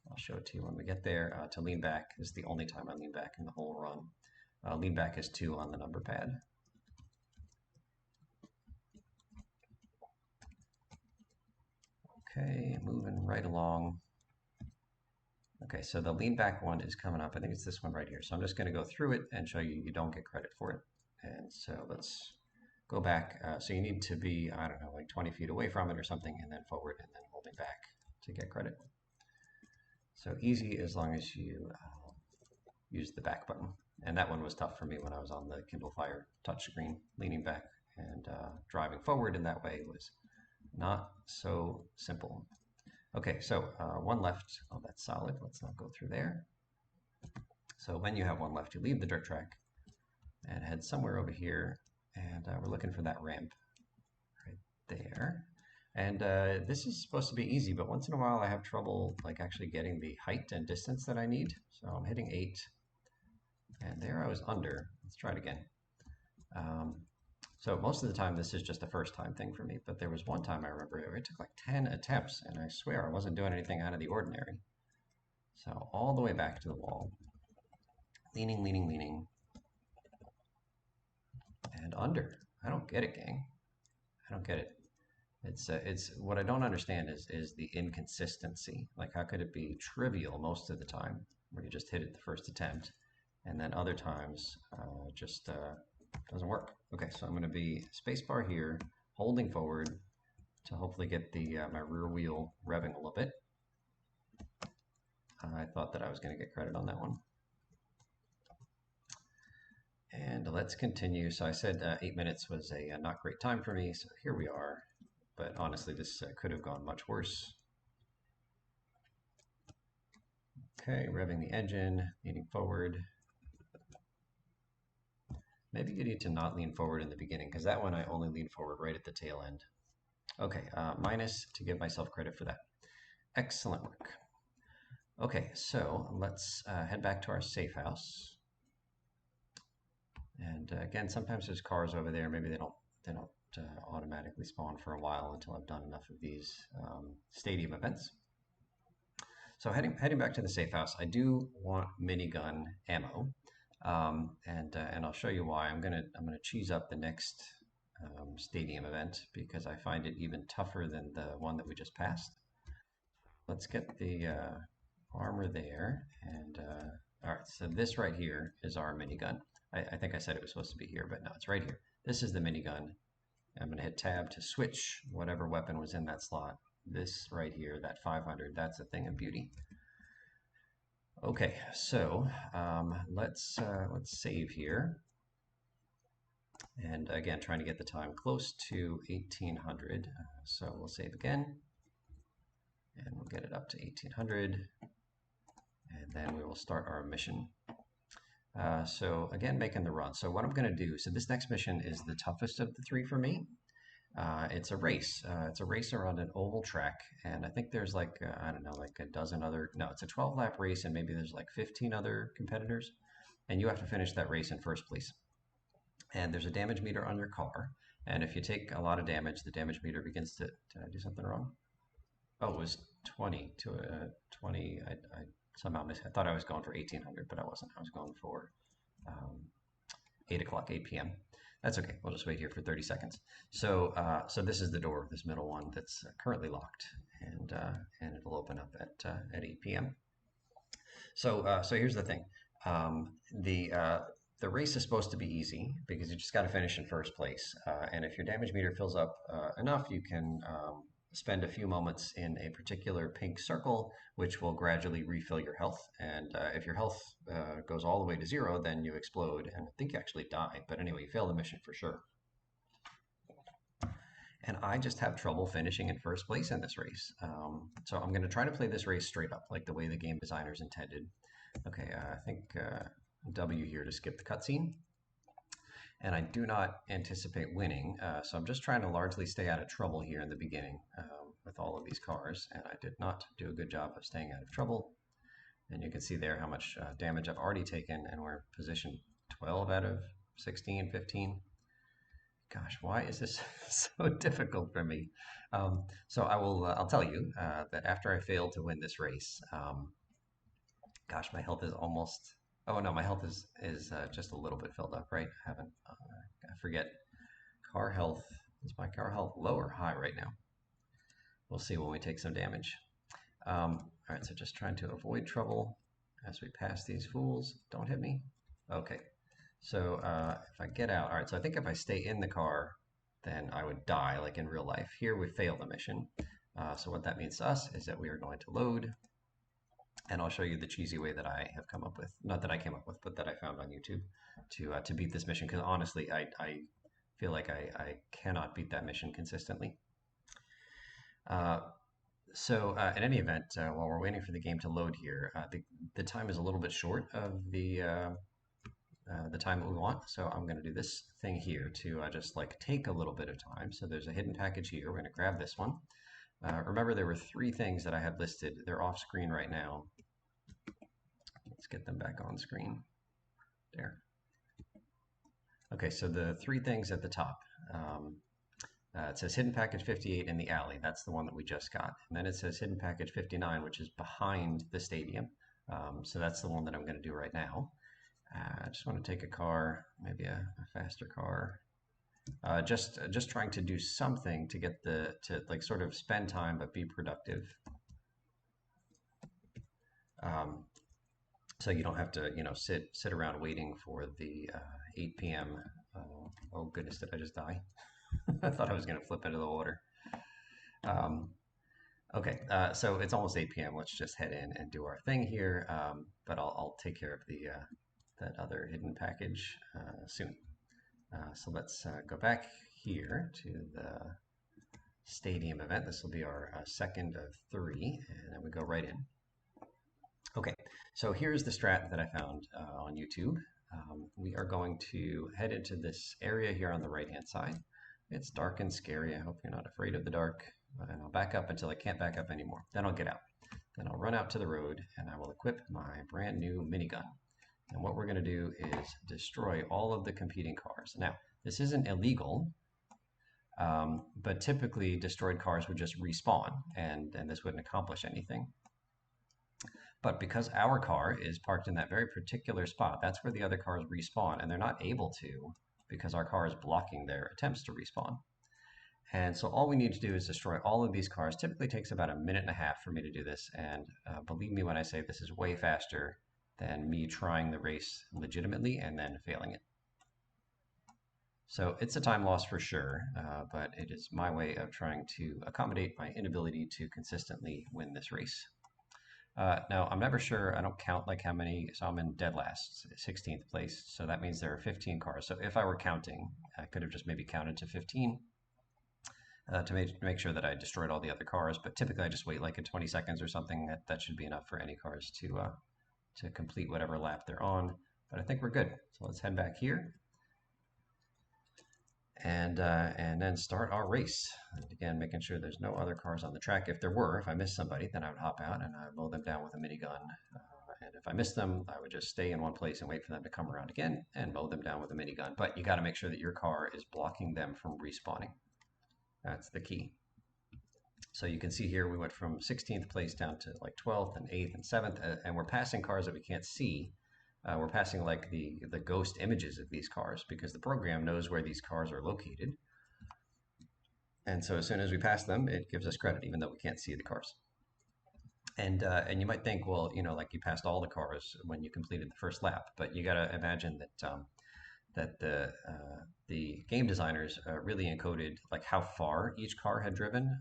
I'll show it to you when we get there. To lean back is the only time I lean back in the whole run. Lean back is 2 on the number pad. Okay, moving right along. Okay, so the lean back one is coming up. I think it's this one right here. So I'm just going to go through it and show you don't get credit for it. And so let's go back. So you need to be, I don't know, like 20 feet away from it or something, and then forward and then holding back to get credit. So easy as long as you use the back button. And that one was tough for me when I was on the Kindle Fire touchscreen, leaning back and driving forward in that way was not so simple. Okay, so one left. Oh, that's solid. Let's not go through there. So when you have one left, you leave the dirt track and head somewhere over here. And we're looking for that ramp right there. And this is supposed to be easy, but once in a while I have trouble like actually getting the height and distance that I need. So I'm hitting 8. And there I was under. Let's try it again. So most of the time this is just a first time thing for me, but there was one time I remember it took like 10 attempts and I swear I wasn't doing anything out of the ordinary. So all the way back to the wall, leaning, leaning, leaning, and under. I don't get it, gang. I don't get it. It's what I don't understand is the inconsistency. Like how could it be trivial most of the time where you just hit it the first attempt, and then other times just doesn't work. Okay, so I'm going to be spacebar here, holding forward to hopefully get the my rear wheel revving a little bit. I thought that I was going to get credit on that one. And let's continue. So I said 8 minutes was a not great time for me, so here we are. But honestly, this could have gone much worse. Okay, revving the engine, leaning forward. Maybe you need to not lean forward in the beginning, because that one I only lean forward right at the tail end. Okay, minus to give myself credit for that. Excellent work. Okay, so let's head back to our safe house. And again, sometimes there's cars over there. Maybe they don't automatically spawn for a while until I've done enough of these stadium events. So heading back to the safe house, I do want minigun ammo, and I'll show you why. I'm gonna cheese up the next stadium event because I find it even tougher than the one that we just passed. Let's get the armor there, and all right. So this right here is our minigun. I think I said it was supposed to be here, but no, it's right here. This is the minigun. I'm going to hit tab to switch whatever weapon was in that slot. This right here, that 500, that's a thing of beauty. Okay, so let's save here. And again, trying to get the time close to 1800. So we'll save again. And we'll get it up to 1800. And then we will start our mission. So again, making the run. So what I'm going to do, so this next mission is the toughest of the three for me. It's a race. It's a race around an oval track, and I think there's like I don't know, like a dozen other. No, it's a 12 lap race, and maybe there's like 15 other competitors, and you have to finish that race in first place. And there's a damage meter on your car, and if you take a lot of damage, the damage meter begins to. Did I do something wrong? Oh, it was 20 to 20. I somehow missed. I thought I was going for 1800, but I wasn't. I was going for um, 8 o'clock, 8 p.m. That's okay. We'll just wait here for 30 seconds. So this is the door, this middle one that's currently locked, and it'll open up at 8 p.m. So here's the thing. Um, the uh, the race is supposed to be easy because you just got to finish in first place. And if your damage meter fills up enough, you can spend a few moments in a particular pink circle, which will gradually refill your health. And if your health goes all the way to zero, then you explode, and I think you actually die. But anyway, you fail the mission for sure. And I just have trouble finishing in first place in this race. So I'm going to try to play this race straight up, like the way the game designers intended. Okay, I think W here to skip the cutscene. And I do not anticipate winning, so I'm just trying to largely stay out of trouble here in the beginning with all of these cars. And I did not do a good job of staying out of trouble. And you can see there how much damage I've already taken, and we're in position 12 out of 16, 15. Gosh, why is this so difficult for me? So I'll tell you that after I failed to win this race, gosh, my health is almost. Oh no, my health is just a little bit filled up, right? I haven't. I forget. Car health. Is my car health low or high right now? We'll see when we take some damage. All right, so just trying to avoid trouble as we pass these fools. Don't hit me. Okay. So if I get out, all right. So I think if I stay in the car, then I would die, like in real life. Here we fail the mission. So what that means to us is that we are going to load. And I'll show you the cheesy way that I have come up with. Not that I came up with, but that I found on YouTube to beat this mission. Because honestly, I feel like I cannot beat that mission consistently. In any event, while we're waiting for the game to load here, the time is a little bit short of the time that we want. So I'm going to do this thing here to just like take a little bit of time. So there's a hidden package here. We're going to grab this one. Remember, there were three things that I had listed. They're off screen right now. Let's get them back on screen. There. Okay, so the three things at the top. It says hidden package 58 in the alley. That's the one that we just got. And then it says hidden package 59, which is behind the stadium. So that's the one that I'm going to do right now. I just want to take a car, maybe a faster car. Just trying to do something to get to like sort of spend time but be productive. So you don't have to sit around waiting for the 8 p.m. Oh goodness, did I just die? I thought I was going to flip into the water. Okay, so it's almost 8 p.m. Let's just head in and do our thing here. But I'll take care of that other hidden package soon. So let's go back here to the stadium event. This will be our second of three, and then we go right in. Okay, so here's the strat that I found on YouTube. We are going to head into this area here on the right-hand side. It's dark and scary. I hope you're not afraid of the dark. And I'll back up until I can't back up anymore. Then I'll get out. Then I'll run out to the road, and I will equip my brand new minigun. And what we're going to do is destroy all of the competing cars. Now, this isn't illegal, but typically destroyed cars would just respawn, and this wouldn't accomplish anything. But because our car is parked in that very particular spot, that's where the other cars respawn, and they're not able to because our car is blocking their attempts to respawn. And so all we need to do is destroy all of these cars. Typically takes about a minute and a half for me to do this, and believe me when I say this is way faster than me trying the race legitimately and then failing it. So it's a time loss for sure, but it is my way of trying to accommodate my inability to consistently win this race. Now, I'm never sure, I don't count like how many, so I'm in dead last, 16th place, so that means there are 15 cars. So if I were counting, I could have just maybe counted to 15 to make sure that I destroyed all the other cars, but typically I just wait like in 20 seconds or something. That should be enough for any cars to complete whatever lap they're on. But I think we're good. So let's head back here and then start our race. And again, making sure there's no other cars on the track. If there were, if I missed somebody, then I would hop out and mow them down with a minigun. And if I missed them, I would just stay in one place and wait for them to come around again and mow them down with a minigun. But you got to make sure that your car is blocking them from respawning. That's the key. So you can see here we went from 16th place down to like 12th and 8th and 7th, and we're passing cars that we can't see. We're passing like the ghost images of these cars because the program knows where these cars are located. And so as soon as we pass them, it gives us credit, even though we can't see the cars. And you might think, well, you know, like you passed all the cars when you completed the first lap, but you got to imagine that that the game designers really encoded like how far each car had driven.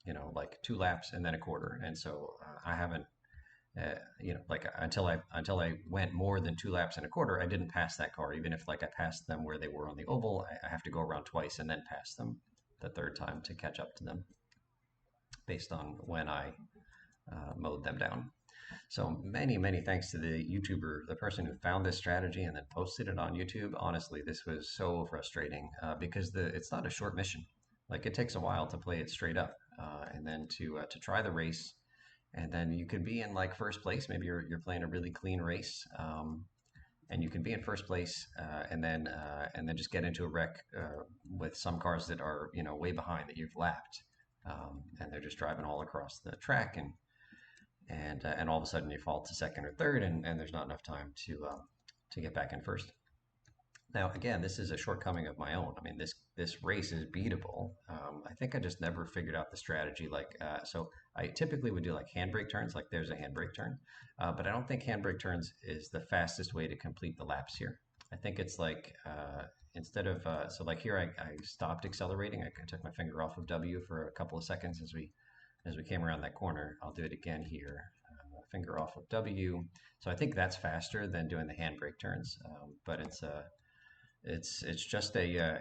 You know, like 2 laps and then a quarter. And so I haven't, you know, like until I went more than 2 laps and a quarter, I didn't pass that car. Even if like I passed them where they were on the oval, I have to go around twice and then pass them the third time to catch up to them based on when I mowed them down. So many thanks to the YouTuber, the person who found this strategy and then posted it on YouTube. Honestly, this was so frustrating because it's not a short mission. Like it takes a while to play it straight up, and then to try the race, and then you could be in like first place. Maybe you're playing a really clean race, and you can be in first place, and then just get into a wreck with some cars that are way behind that you've lapped, and they're just driving all across the track and all of a sudden you fall to second or third, and there's not enough time to get back in first. Now, again, this is a shortcoming of my own. I mean, this race is beatable. I think I just never figured out the strategy. So I typically would do like handbrake turns, like there's a handbrake turn, but I don't think handbrake turns is the fastest way to complete the laps here. I think it's like instead of so like here I stopped accelerating. I took my finger off of W for a couple of seconds as we came around that corner. I'll do it again here. Finger off of W. So I think that's faster than doing the handbrake turns, but it's just a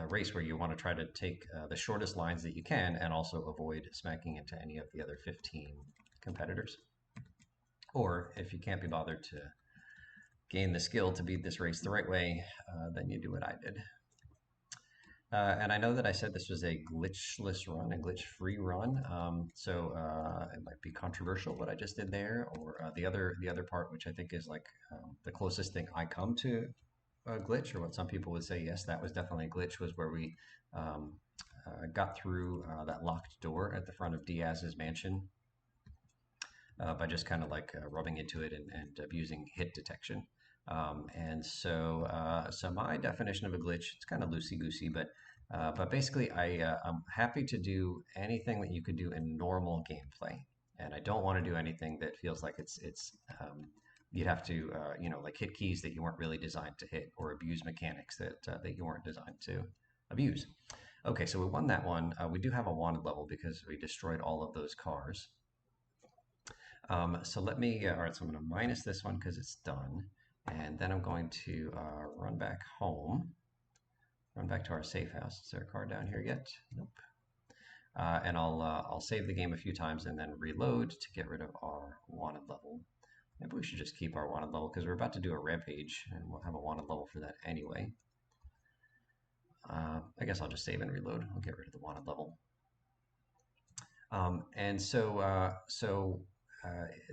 race where you want to try to take the shortest lines that you can and also avoid smacking into any of the other 15 competitors. Or if you can't be bothered to gain the skill to beat this race the right way, then you do what I did. And I know that I said this was a glitchless run, a glitch-free run. So it might be controversial what I just did there, or the other part, which I think is like the closest thing I come to a glitch, or what some people would say, yes, that was definitely a glitch, was where we got through that locked door at the front of Diaz's mansion by just kind of like rubbing into it and abusing hit detection. And so my definition of a glitch, it's kind of loosey-goosey, but basically I'm happy to do anything that you could do in normal gameplay, and I don't want to do anything that feels like it's you'd have to like hit keys that you weren't really designed to hit, or abuse mechanics that you weren't designed to abuse. Okay, so we won that one. We do have a wanted level because we destroyed all of those cars. So let me, all right, so I'm going to minus this one because it's done. And then I'm going to run back home, run back to our safe house. Is there a car down here yet? Nope. And I'll save the game a few times and then reload to get rid of our wanted level. Maybe we should just keep our wanted level because we're about to do a rampage and we'll have a wanted level for that anyway. I guess I'll just save and reload. I'll get rid of the wanted level.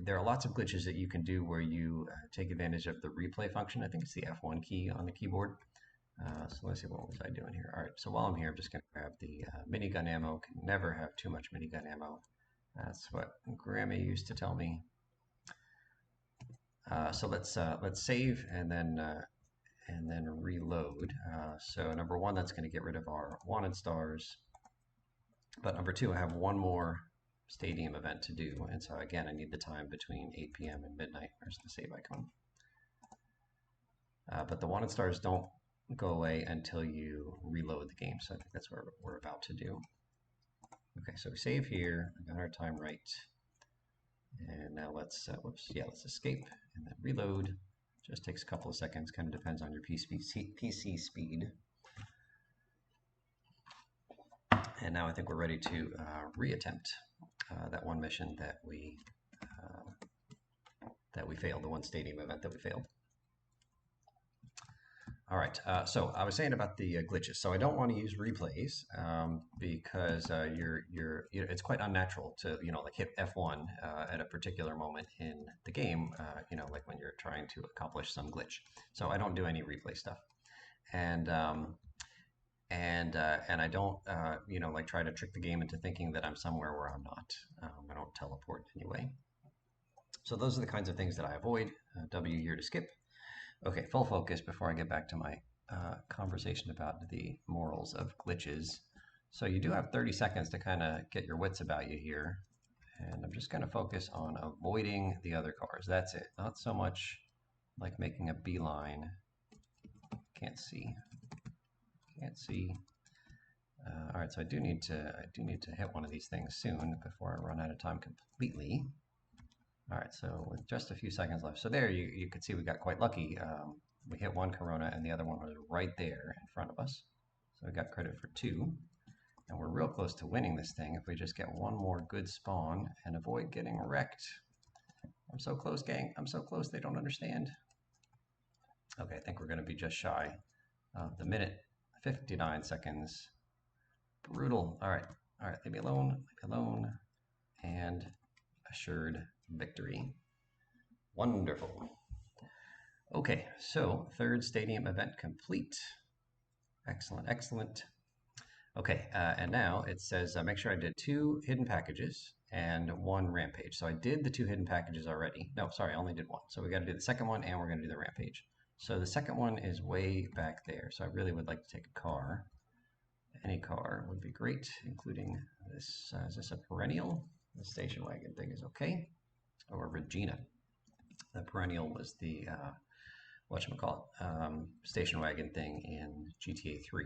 There are lots of glitches that you can do where you take advantage of the replay function. I think it's the F1 key on the keyboard. So let's see, what was I doing here? All right, so while I'm here, I'm just going to grab the minigun ammo. Can never have too much minigun ammo. That's what Grandma used to tell me. So let's save and then reload. So number one, that's going to get rid of our wanted stars. But number two, I have one more stadium event to do, and so again I need the time between 8 p.m. and midnight. There's the save icon. But the wanted stars don't go away until you reload the game, so I think that's what we're about to do. Okay, so we save here, I got our time right, and now let's let's escape and then reload. Just takes a couple of seconds, kind of depends on your PC speed. And now I think we're ready to reattempt that one mission that that we failed, the one stadium event that we failed. All right, so I was saying about the glitches. So I don't want to use replays because it's quite unnatural to like hit F1 at a particular moment in the game. Like when you're trying to accomplish some glitch. So I don't do any replay stuff, and I don't like try to trick the game into thinking that I'm somewhere where I'm not. I don't teleport anyway. So those are the kinds of things that I avoid. W here to skip. Okay, full focus before I get back to my conversation about the morals of glitches. So you do have 30 seconds to kind of get your wits about you here. And I'm just going to focus on avoiding the other cars. That's it. Not so much like making a beeline. Can't see. Can't see. All right, so I do need to hit one of these things soon before I run out of time completely. All right, so with just a few seconds left. So there you could see we got quite lucky. We hit one Corona and the other one was right there in front of us. So we got credit for 2. And we're real close to winning this thing if we just get one more good spawn and avoid getting wrecked. I'm so close, gang. I'm so close, they don't understand. Okay, I think we're gonna be just shy of the minute, 59 seconds. Brutal. All right, leave me alone, and assured victory. Wonderful. Okay, so third stadium event complete. Excellent, excellent. Okay, and now it says make sure I did 2 hidden packages and 1 rampage. So I did the 2 hidden packages already. No, sorry, I only did 1. So we got to do the second one and we're going to do the rampage. So the second one is way back there. So I really would like to take a car. Any car would be great, including this. Is this a perennial? The station wagon thing is okay. Or Regina. The perennial was the whatchamacallit, station wagon thing in GTA 3.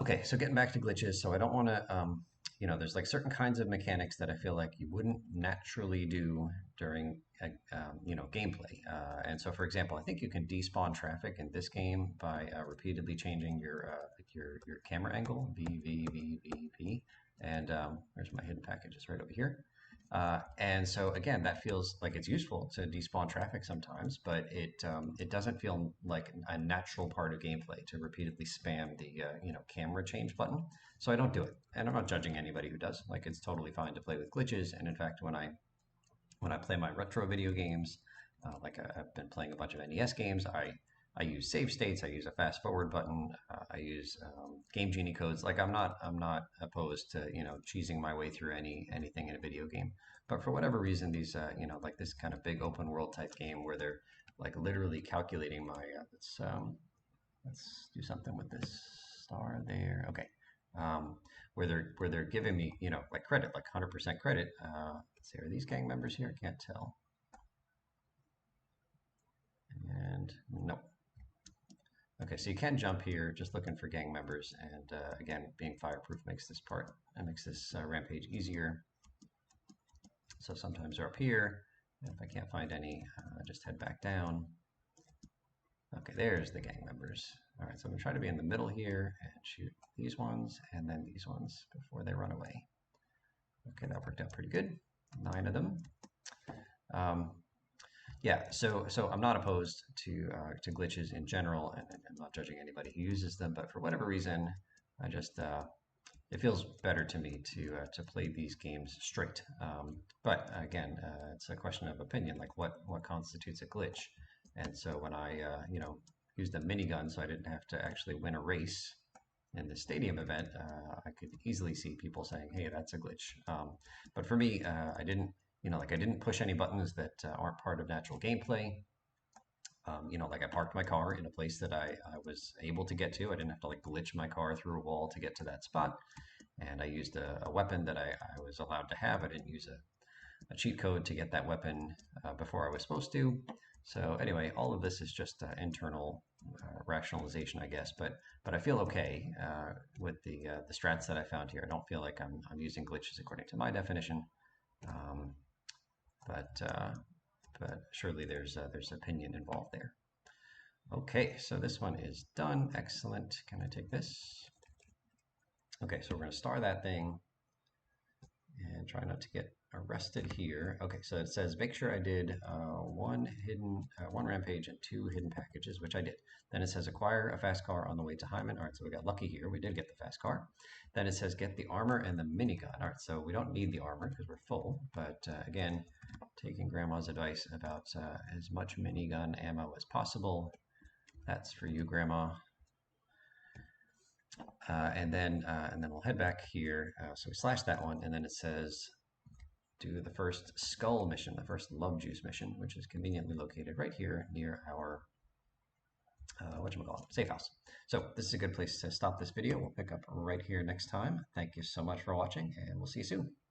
Okay, so getting back to glitches, so I don't want to, there's like certain kinds of mechanics that I feel like you wouldn't naturally do during, gameplay. And so, for example, I think you can despawn traffic in this game by repeatedly changing your camera angle, V, V, V, V, V. And where's my hidden package? It's right over here. And so again, that feels like it's useful to despawn traffic sometimes, but it doesn't feel like a natural part of gameplay to repeatedly spam the camera change button. So I don't do it, and I'm not judging anybody who does. Like it's totally fine to play with glitches, and in fact, when I play my retro video games, I've been playing a bunch of NES games, I use save states. I use a fast forward button. I use Game Genie codes. Like I'm not opposed to cheesing my way through anything in a video game. But for whatever reason, these like this kind of big open world type game where they're like literally calculating my let's do something with this star there. Okay, where they're giving me like credit, like 100% credit. Let's see, are these gang members here? I can't tell. And nope. Okay, so you can jump here, just looking for gang members, and again, being fireproof makes this rampage easier. So sometimes they're up here, and if I can't find any, just head back down. Okay, there's the gang members. All right, so I'm gonna try to be in the middle here and shoot these ones, and then these ones before they run away. Okay, that worked out pretty good. 9 of them. Yeah, so I'm not opposed to glitches in general, and I'm not judging anybody who uses them. But for whatever reason, I just it feels better to me to play these games straight. But again, it's a question of opinion. Like what constitutes a glitch? And so when I used a minigun, so I didn't have to actually win a race in the stadium event, I could easily see people saying, "Hey, that's a glitch." But for me, I didn't. I didn't push any buttons that aren't part of natural gameplay. Like I parked my car in a place that I was able to get to. I didn't have to like glitch my car through a wall to get to that spot. And I used a weapon that I was allowed to have. I didn't use a cheat code to get that weapon before I was supposed to. So anyway, all of this is just internal rationalization, I guess. But I feel okay with the strats that I found here. I don't feel like I'm using glitches according to my definition. But surely there's opinion involved there. Okay, so this one is done. Excellent. Can I take this? Okay, so we're going to star that thing and try not to get arrested here. Okay, so it says make sure I did one rampage and 2 hidden packages, which I did. Then it says acquire a fast car on the way to Hyman. All right, so we got lucky here. We did get the fast car. Then it says get the armor and the minigun. All right, so we don't need the armor because we're full. But again, taking Grandma's advice about as much minigun ammo as possible. That's for you, Grandma. And then we'll head back here. So we slash that one, and then it says do the first skull mission, the first love juice mission, which is conveniently located right here near our whatchamacallit, safe house. So this is a good place to stop this video. We'll pick up right here next time. Thank you so much for watching, and we'll see you soon.